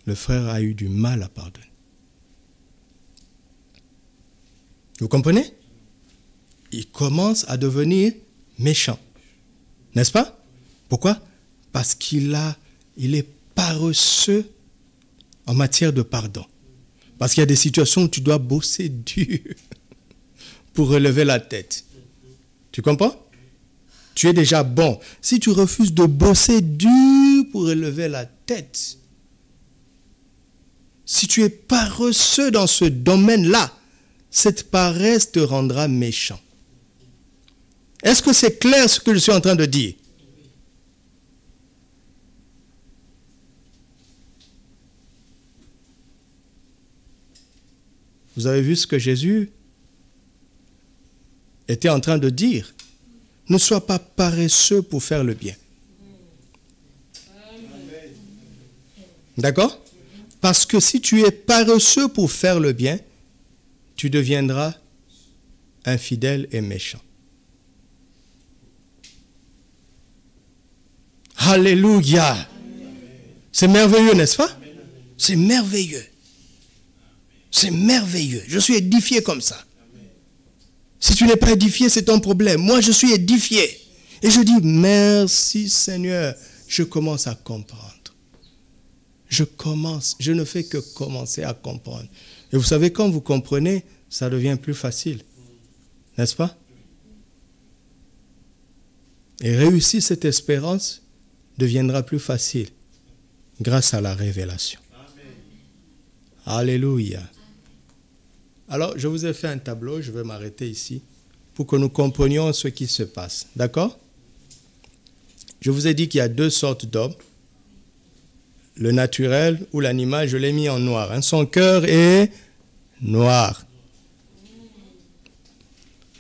Le frère a eu du mal à pardonner. Vous comprenez? Il commence à devenir méchant. N'est-ce pas? Pourquoi? Parce qu'il est paresseux en matière de pardon. Parce qu'il y a des situations où tu dois bosser dur pour relever la tête. Tu comprends? Tu es déjà bon. Si tu refuses de bosser dur pour relever la tête, si tu es paresseux dans ce domaine-là, cette paresse te rendra méchant. Est-ce que c'est clair ce que je suis en train de dire? Vous avez vu ce que Jésus était en train de dire? Ne sois pas paresseux pour faire le bien. D'accord? Parce que si tu es paresseux pour faire le bien, tu deviendras infidèle et méchant. Alléluia! C'est merveilleux, n'est-ce pas? C'est merveilleux. C'est merveilleux. Je suis édifié comme ça. Si tu n'es pas édifié, c'est ton problème. Moi, je suis édifié. Et je dis, merci Seigneur. Je commence à comprendre. je ne fais que commencer à comprendre. Et vous savez, quand vous comprenez, ça devient plus facile. N'est-ce pas? Et réussir cette espérance deviendra plus facile grâce à la révélation. Amen. Alléluia. Alors, je vous ai fait un tableau, je vais m'arrêter ici pour que nous comprenions ce qui se passe. D'accord? Je vous ai dit qu'il y a deux sortes d'hommes. Le naturel ou l'animal, je l'ai mis en noir. Hein. Son cœur est noir.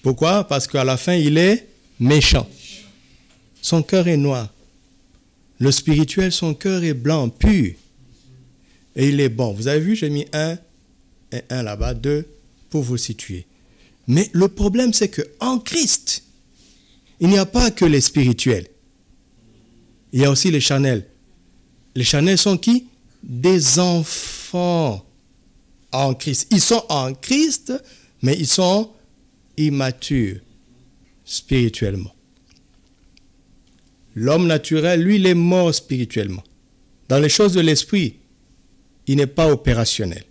Pourquoi? Parce qu'à la fin, il est méchant. Son cœur est noir. Le spirituel, son cœur est blanc, pur. Et il est bon. Vous avez vu, j'ai mis 1 et 1 là-bas, 2 pour vous situer. Mais le problème, c'est qu'en Christ, il n'y a pas que les spirituels. Il y a aussi les charnels. Les charnels sont qui? Des enfants en Christ. Ils sont en Christ, mais ils sont immatures spirituellement. L'homme naturel, lui, il est mort spirituellement. Dans les choses de l'esprit, il n'est pas opérationnel.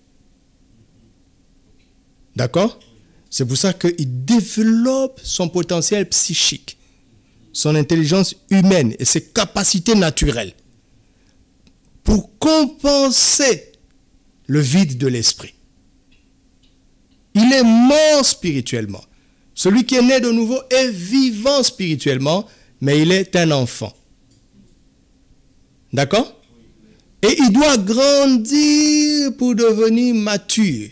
D'accord? C'est pour ça qu'il développe son potentiel psychique, son intelligence humaine et ses capacités naturelles pour compenser le vide de l'esprit. Il est mort spirituellement. Celui qui est né de nouveau est vivant spirituellement, mais il est un enfant. D'accord? Et il doit grandir pour devenir mature.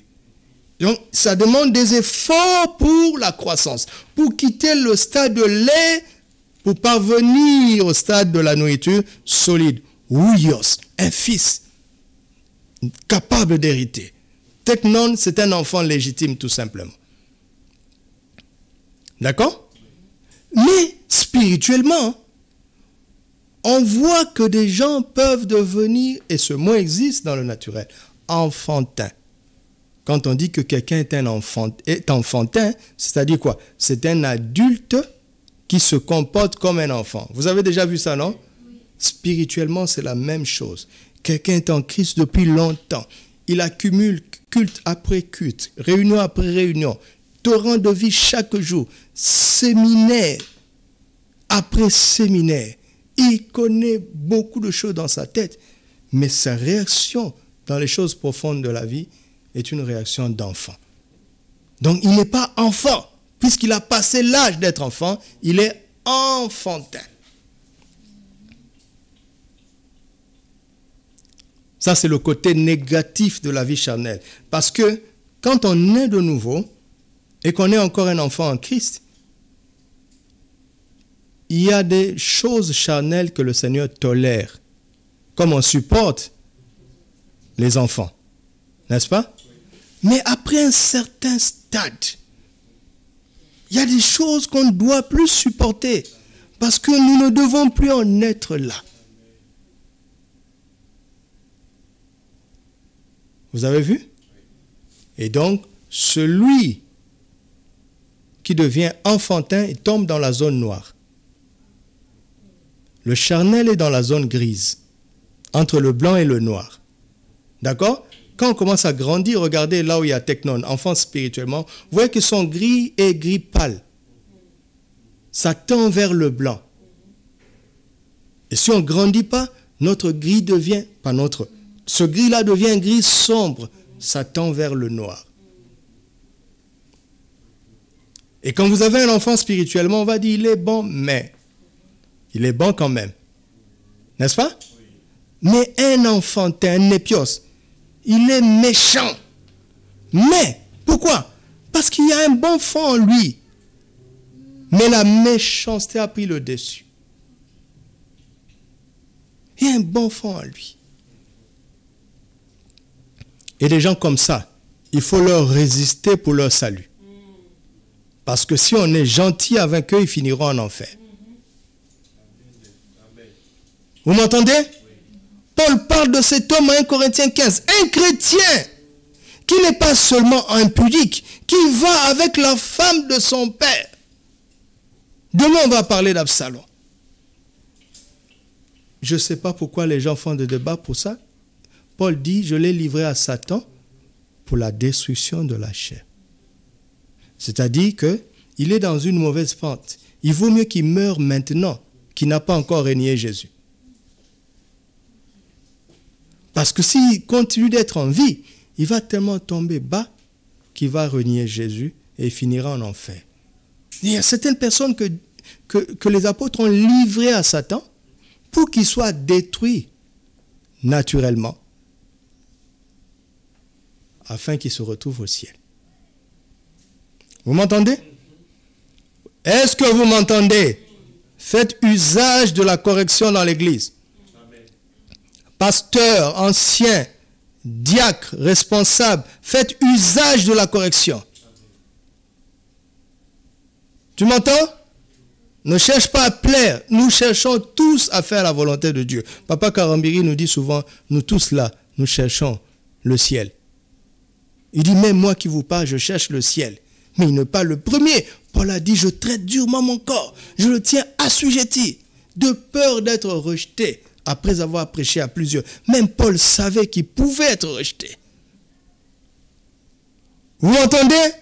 Donc, ça demande des efforts pour la croissance, pour quitter le stade de lait, pour parvenir au stade de la nourriture solide. Ouios, un fils capable d'hériter. Teknon, c'est un enfant légitime tout simplement. D'accord? Mais spirituellement, on voit que des gens peuvent devenir, et ce mot existe dans le naturel, enfantin. Quand on dit que quelqu'un est enfantin, c'est-à-dire quoi? C'est un adulte qui se comporte comme un enfant. Vous avez déjà vu ça, non? Oui. Spirituellement, c'est la même chose. Quelqu'un est en Christ depuis longtemps. Il accumule culte après culte, réunion après réunion, torrent de vie chaque jour, séminaire après séminaire. Il connaît beaucoup de choses dans sa tête, mais sa réaction dans les choses profondes de la vie est une réaction d'enfant. Donc il n'est pas enfant, puisqu'il a passé l'âge d'être enfant, il est enfantin. Ça, c'est le côté négatif de la vie charnelle. Parce que quand on est de nouveau et qu'on est encore un enfant en Christ, il y a des choses charnelles que le Seigneur tolère, comme on supporte les enfants. N'est-ce pas? Mais après un certain stade, il y a des choses qu'on ne doit plus supporter parce que nous ne devons plus en être là. Vous avez vu? Et donc, celui qui devient enfantin, il tombe dans la zone noire. Le charnel est dans la zone grise, entre le blanc et le noir. D'accord? Quand on commence à grandir, regardez là où il y a Teknon, enfant spirituellement, vous voyez que son gris est gris pâle. Ça tend vers le blanc. Et si on ne grandit pas, notre gris devient, pas notre, ce gris-là devient un gris sombre. Ça tend vers le noir. Et quand vous avez un enfant spirituellement, on va dire, il est bon, mais il est bon quand même. N'est-ce pas? Mais un enfantin, un népios, il est méchant. Mais, pourquoi? Parce qu'il y a un bon fond en lui. Mais la méchanceté a pris le dessus. Il y a un bon fond en lui. Et des gens comme ça, il faut leur résister pour leur salut. Parce que si on est gentil avec eux, ils finiront en enfer. Vous m'entendez? Paul parle de cet homme en 1 Corinthiens 15. Un chrétien qui n'est pas seulement impudique, qui va avec la femme de son père. Demain, on va parler d'Absalom. Je ne sais pas pourquoi les gens font des débats pour ça. Paul dit, je l'ai livré à Satan pour la destruction de la chair. C'est-à-dire qu'il est dans une mauvaise pente. Il vaut mieux qu'il meure maintenant qu'il n'a pas encore renié Jésus. Parce que s'il continue d'être en vie, il va tellement tomber bas qu'il va renier Jésus et il finira en enfer. Il y a certaines personnes que les apôtres ont livrées à Satan pour qu'il soit détruit naturellement afin qu'il se retrouve au ciel. Vous m'entendez? Est-ce que vous m'entendez? Faites usage de la correction dans l'église. Pasteur, ancien, diacre, responsable, faites usage de la correction. Tu m'entends? Ne cherche pas à plaire. Nous cherchons tous à faire la volonté de Dieu. Papa Karambiri nous dit souvent, nous tous là, nous cherchons le ciel. Il dit, même moi qui vous parle, je cherche le ciel. Mais il ne parle le premier. Paul a dit, je traite durement mon corps. Je le tiens assujetti, de peur d'être rejeté, après avoir prêché à plusieurs. Même Paul savait qu'il pouvait être rejeté. Vous m'entendez?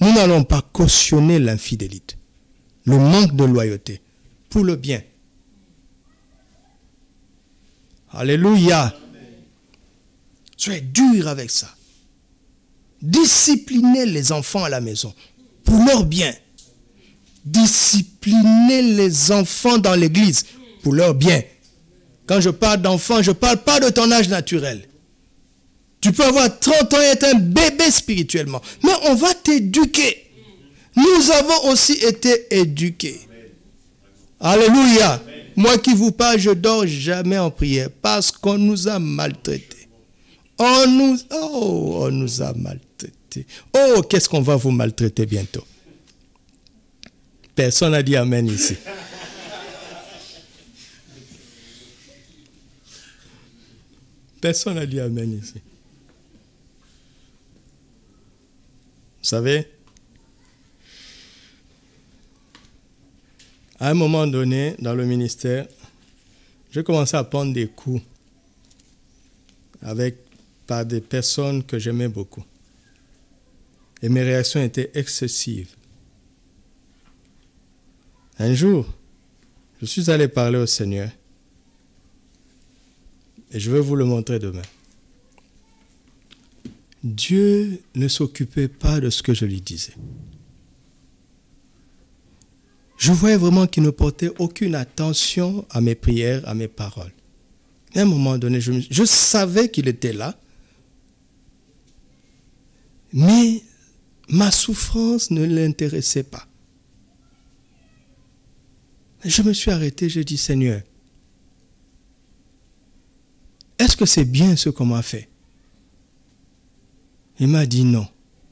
Nous n'allons pas cautionner l'infidélité, le manque de loyauté, pour le bien. Alléluia. Soyez dur avec ça. Disciplinez les enfants à la maison, pour leur bien. Disciplinez les enfants dans l'église, pour leur bien. Quand je parle d'enfants, je ne parle pas de ton âge naturel. Tu peux avoir 30 ans et être un bébé spirituellement. Mais on va t'éduquer. Nous avons aussi été éduqués. Alléluia. Amen. Moi qui vous parle, je ne dors jamais en prière parce qu'on nous a maltraités. On nous a maltraités. Oh, qu'est-ce qu'on va vous maltraiter bientôt? Personne n'a dit amen ici. Personne n'a dit amen ici. Vous savez, à un moment donné, dans le ministère, j'ai commencé à prendre des coups par des personnes que j'aimais beaucoup. Et mes réactions étaient excessives. Un jour, je suis allé parler au Seigneur. Et je vais vous le montrer demain. Dieu ne s'occupait pas de ce que je lui disais. Je voyais vraiment qu'il ne portait aucune attention à mes prières, à mes paroles. À un moment donné, je savais qu'il était là, mais ma souffrance ne l'intéressait pas. Je me suis arrêté, j'ai dit, Seigneur, est-ce que c'est bien ce qu'on m'a fait? Il m'a dit non.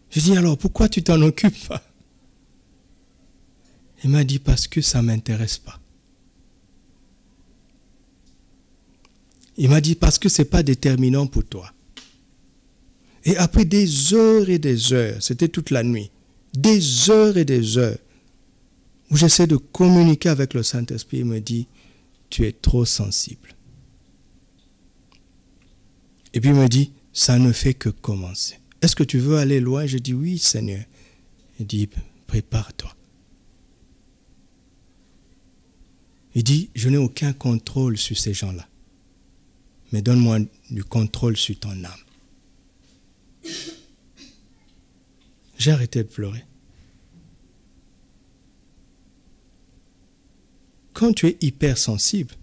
Je dis alors, pourquoi tu t'en occupes pas? Il m'a dit parce que ça ne m'intéresse pas. Il m'a dit parce que ce n'est pas déterminant pour toi. Et après des heures et des heures, c'était toute la nuit, des heures et des heures, où j'essaie de communiquer avec le Saint-Esprit, il me dit, tu es trop sensible. Et puis il me dit, ça ne fait que commencer. Est-ce que tu veux aller loin? Je dis, oui, Seigneur. Il dit, prépare-toi. Il dit, je n'ai aucun contrôle sur ces gens-là. Mais donne-moi du contrôle sur ton âme. J'ai arrêté de pleurer. Quand tu es hypersensible,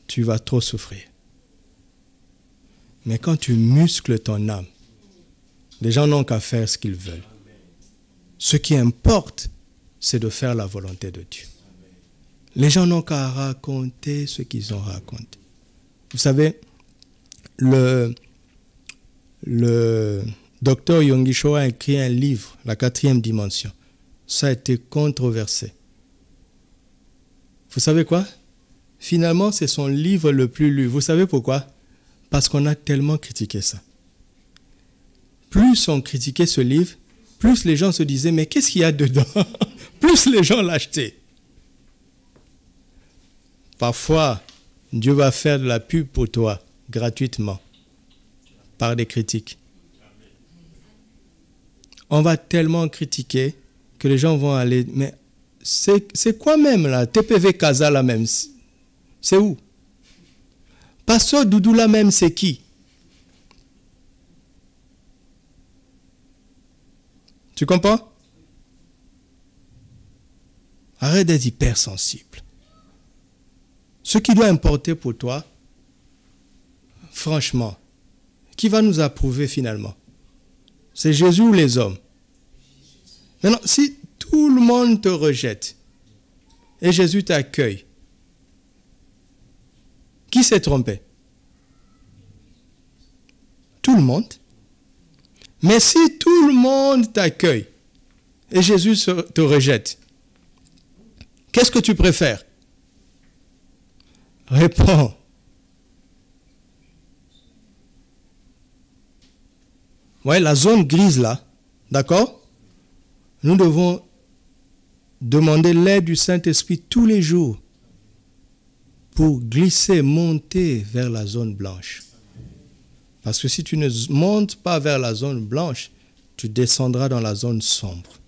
tu vas trop souffrir. Mais quand tu muscles ton âme, les gens n'ont qu'à faire ce qu'ils veulent. Ce qui importe, c'est de faire la volonté de Dieu. Les gens n'ont qu'à raconter ce qu'ils ont raconté. Vous savez, le docteur Yonggi Cho a écrit un livre, La 4e dimension. Ça a été controversé. Vous savez quoi? Finalement, c'est son livre le plus lu. Vous savez pourquoi? Parce qu'on a tellement critiqué ça. Plus on critiquait ce livre, plus les gens se disaient, mais qu'est-ce qu'il y a dedans? Plus les gens l'achetaient. Parfois, Dieu va faire de la pub pour toi, gratuitement, par des critiques. On va tellement critiquer que les gens vont aller... Mais c'est quoi même là? TPV Casa là même, c'est où? Pasteur Doudou là même, c'est qui? Tu comprends? Arrête d'être hypersensible. Ce qui doit importer pour toi, franchement, qui va nous approuver finalement? C'est Jésus ou les hommes? Maintenant, si tout le monde te rejette et Jésus t'accueille, qui s'est trompé? Tout le monde. Mais si tout le monde t'accueille et Jésus te rejette, qu'est-ce que tu préfères? Réponds. Ouais, la zone grise là, d'accord? Nous devons demander l'aide du Saint-Esprit tous les jours pour glisser, monter vers la zone blanche. Parce que si tu ne montes pas vers la zone blanche, tu descendras dans la zone sombre.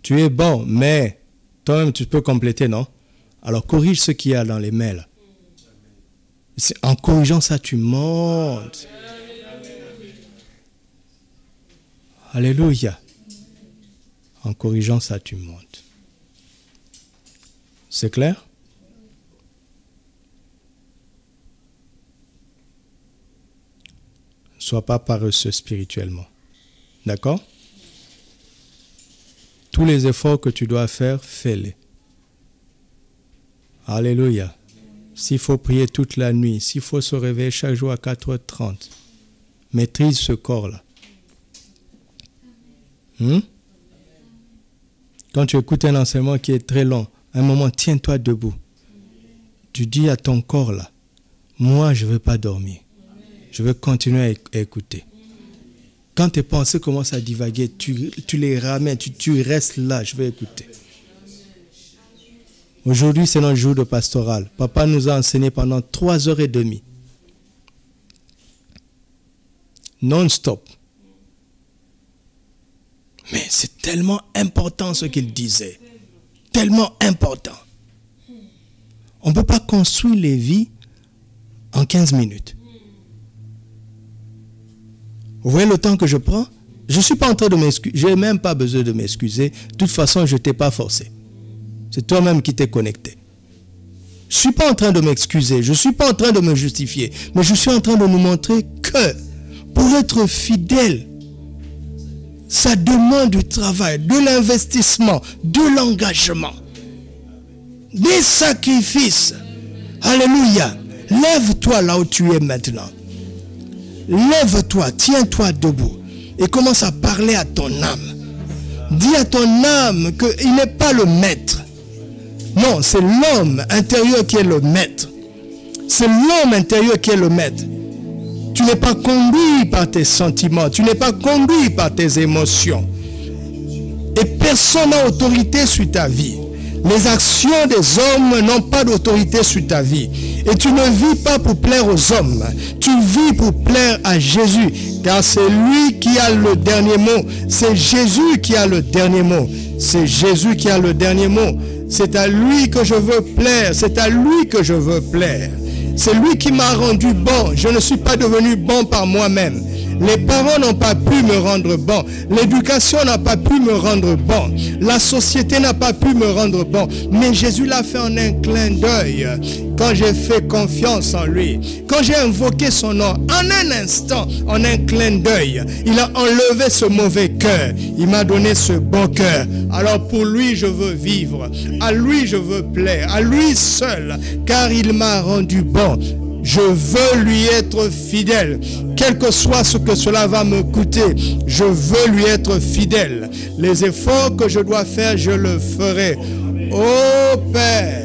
Tu es bon, mais toi-même tu peux compléter, non? Alors corrige ce qu'il y a dans les mails. En corrigeant ça, tu montes. Alléluia. En corrigeant ça, tu montes. C'est clair? Ne sois pas paresseux spirituellement. D'accord? Tous les efforts que tu dois faire, fais-les. Alléluia. S'il faut prier toute la nuit, s'il faut se réveiller chaque jour à 4h30, maîtrise ce corps-là. Quand tu écoutes un enseignement qui est très long, à un moment, tiens-toi debout. Tu dis à ton corps là, moi je ne veux pas dormir. Je veux continuer à écouter. Quand tes pensées commencent à divaguer, tu les ramènes, tu restes là, je vais écouter. Aujourd'hui, c'est notre jour de pastoral. Papa nous a enseigné pendant 3h30. Non-stop. Mais c'est tellement important ce qu'il disait. Tellement important. On ne peut pas construire les vies en 15 minutes. Vous voyez le temps que je prends? Je ne suis pas en train de m'excuser. Je n'ai même pas besoin de m'excuser. De toute façon, je ne t'ai pas forcé. C'est toi-même qui t'es connecté. Je ne suis pas en train de m'excuser. Je ne suis pas en train de me justifier. Mais je suis en train de nous montrer que pour être fidèle, ça demande du travail, de l'investissement, de l'engagement, des sacrifices. Alléluia. Lève-toi là où tu es maintenant. Lève-toi, tiens-toi debout et commence à parler à ton âme. Dis à ton âme qu'il n'est pas le maître. Non, c'est l'homme intérieur qui est le maître. C'est l'homme intérieur qui est le maître. Tu n'es pas conduit par tes sentiments. Tu n'es pas conduit par tes émotions. Et personne n'a autorité sur ta vie. Les actions des hommes n'ont pas d'autorité sur ta vie. Et tu ne vis pas pour plaire aux hommes. Tu vis pour plaire à Jésus. Car c'est lui qui a le dernier mot. C'est Jésus qui a le dernier mot. C'est Jésus qui a le dernier mot. C'est à lui que je veux plaire. C'est à lui que je veux plaire. C'est lui qui m'a rendu bon. Je ne suis pas devenu bon par moi-même. Les parents n'ont pas pu me rendre bon. L'éducation n'a pas pu me rendre bon. La société n'a pas pu me rendre bon. Mais Jésus l'a fait en un clin d'œil. Quand j'ai fait confiance en lui. Quand j'ai invoqué son nom. En un instant, en un clin d'œil. Il a enlevé ce mauvais cœur. Il m'a donné ce bon cœur. Alors pour lui, je veux vivre. À lui, je veux plaire. À lui seul. Car il m'a rendu bon. Je veux lui être fidèle. Quel que soit ce que cela va me coûter, je veux lui être fidèle. Les efforts que je dois faire, je le ferai. Ô Père,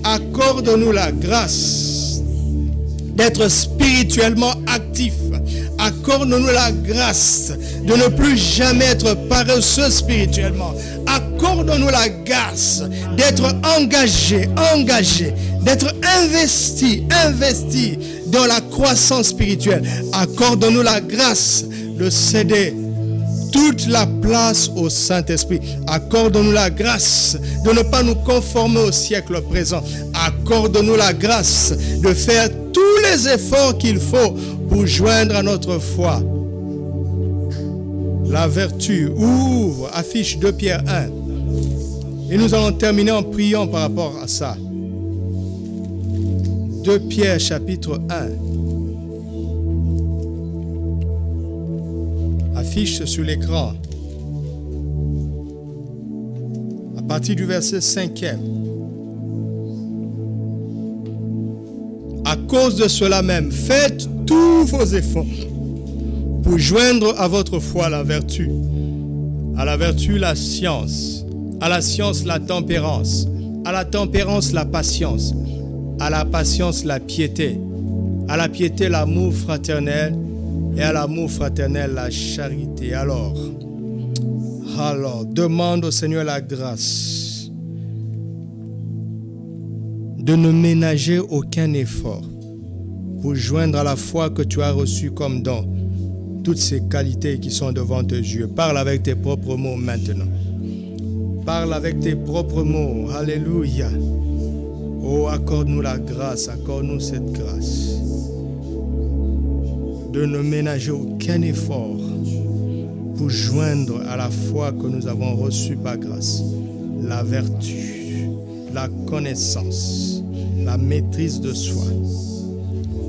accorde-nous la grâce d'être spirituellement actifs. Accorde-nous la grâce de ne plus jamais être paresseux spirituellement. Accorde-nous la grâce d'être engagés, d'être investis dans la croissance spirituelle. Accorde-nous la grâce de céder toute la place au Saint-Esprit. Accorde-nous la grâce de ne pas nous conformer au siècle présent. Accorde-nous la grâce de faire tous les efforts qu'il faut pour joindre à notre foi la vertu. Ouvre, affiche 2 Pierre 1. Et nous allons terminer en priant par rapport à ça. 2 Pierre chapitre 1. Affiche sur l'écran. À partir du verset 5e. À cause de cela même, faites tous vos efforts pour joindre à votre foi la vertu. À la vertu, la science. À la science, la tempérance. À la tempérance, la patience. À la patience, la piété. À la piété, l'amour fraternel. Et à l'amour fraternel, la charité. Alors, demande au Seigneur la grâce de ne ménager aucun effort pour joindre à la foi que tu as reçue comme don toutes ces qualités qui sont devant tes yeux. Parle avec tes propres mots maintenant. Parle avec tes propres mots. Alléluia. Oh, accorde-nous la grâce, accorde-nous cette grâce de ne ménager aucun effort pour joindre à la foi que nous avons reçue par grâce la vertu, la connaissance, la maîtrise de soi,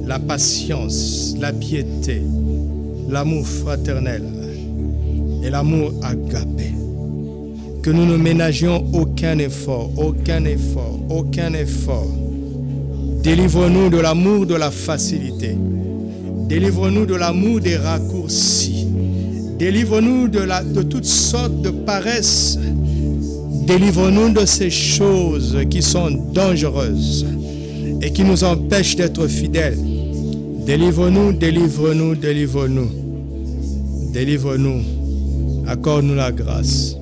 la patience, la piété, l'amour fraternel et l'amour agapé. Que nous ne ménagions aucun effort. Délivre-nous de l'amour de la facilité. Délivre-nous de l'amour des raccourcis. Délivre-nous de toutes sortes de paresses. Délivre-nous de ces choses qui sont dangereuses et qui nous empêchent d'être fidèles. Délivre-nous. Délivre-nous. Accorde-nous la grâce.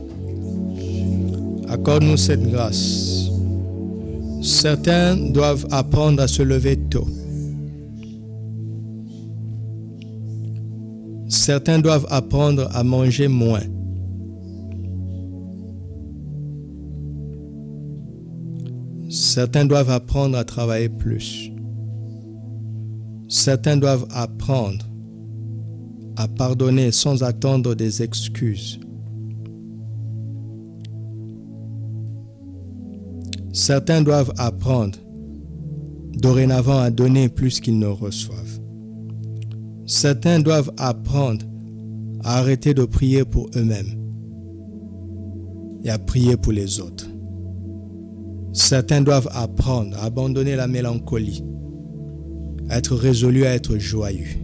Accorde-nous cette grâce. Certains doivent apprendre à se lever tôt. Certains doivent apprendre à manger moins. Certains doivent apprendre à travailler plus. Certains doivent apprendre à pardonner sans attendre des excuses. Certains doivent apprendre dorénavant à donner plus qu'ils ne reçoivent. Certains doivent apprendre à arrêter de prier pour eux-mêmes et à prier pour les autres. Certains doivent apprendre à abandonner la mélancolie, à être résolus à être joyeux,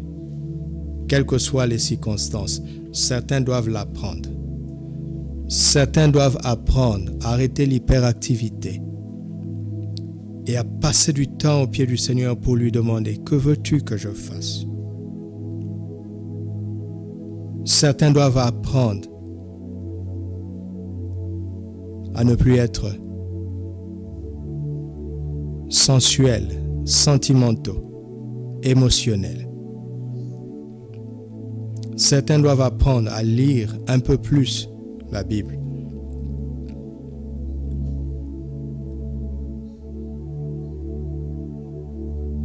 quelles que soient les circonstances. Certains doivent l'apprendre. Certains doivent apprendre à arrêter l'hyperactivité et à passer du temps au pied du Seigneur pour lui demander « Que veux-tu que je fasse ?» Certains doivent apprendre à ne plus être sensuels, sentimentaux, émotionnels. Certains doivent apprendre à lire un peu plus la Bible.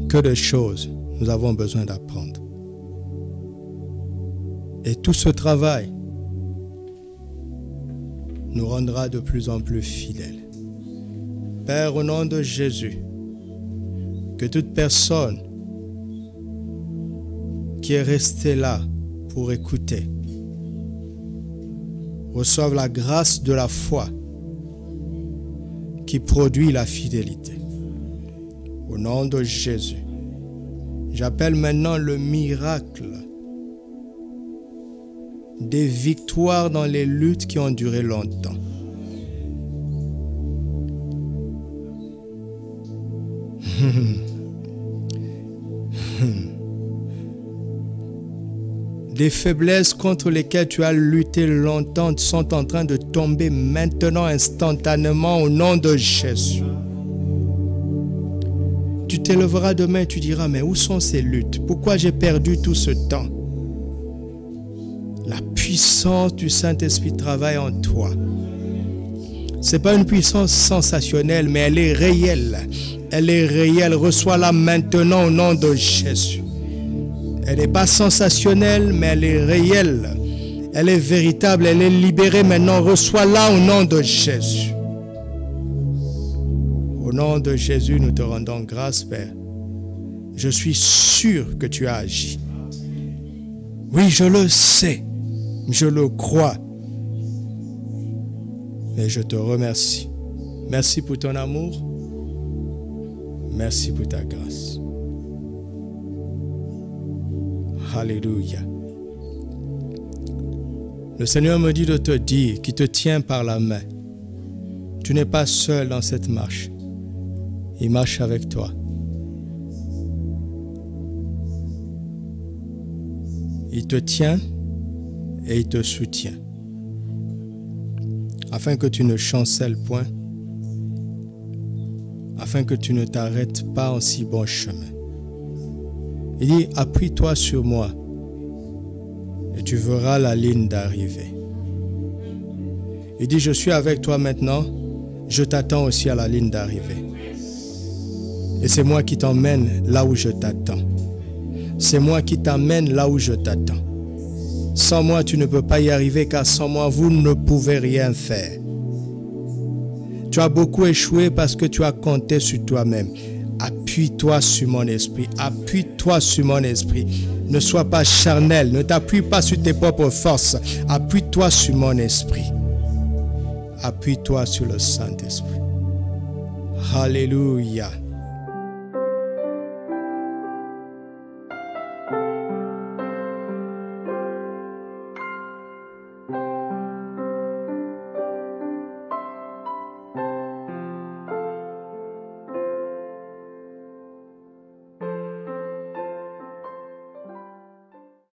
Que de choses nous avons besoin d'apprendre. Et tout ce travail nous rendra de plus en plus fidèles. Père, au nom de Jésus, que toute personne qui est restée là pour écouter reçoive la grâce de la foi qui produit la fidélité. Au nom de Jésus, j'appelle maintenant le miracle des victoires dans les luttes qui ont duré longtemps. Les faiblesses contre lesquelles tu as lutté longtemps sont en train de tomber maintenant instantanément au nom de Jésus. Tu t'élèveras demain et tu diras, mais où sont ces luttes? Pourquoi j'ai perdu tout ce temps? La puissance du Saint-Esprit travaille en toi. Ce n'est pas une puissance sensationnelle, mais elle est réelle. Elle est réelle. Reçois-la maintenant au nom de Jésus. Elle n'est pas sensationnelle, mais elle est réelle. Elle est véritable, elle est libérée maintenant. Reçois-la au nom de Jésus. Au nom de Jésus, nous te rendons grâce, Père. Je suis sûr que tu as agi. Oui, je le sais. Je le crois. Et je te remercie. Merci pour ton amour. Merci pour ta grâce. Alléluia. Le Seigneur me dit de te dire qu'il te tient par la main. Tu n'es pas seul dans cette marche. Il marche avec toi. Il te tient et il te soutient. Afin que tu ne chancelles point. Afin que tu ne t'arrêtes pas en si bon chemin. Il dit, appuie-toi sur moi et tu verras la ligne d'arrivée. Il dit, je suis avec toi maintenant, je t'attends aussi à la ligne d'arrivée. Et c'est moi qui t'emmène là où je t'attends. C'est moi qui t'emmène là où je t'attends. Sans moi, tu ne peux pas y arriver, car sans moi, vous ne pouvez rien faire. Tu as beaucoup échoué parce que tu as compté sur toi-même. Appuie-toi sur mon esprit. Appuie-toi sur mon esprit. Ne sois pas charnel. Ne t'appuie pas sur tes propres forces. Appuie-toi sur mon esprit. Appuie-toi sur le Saint-Esprit. Alléluia.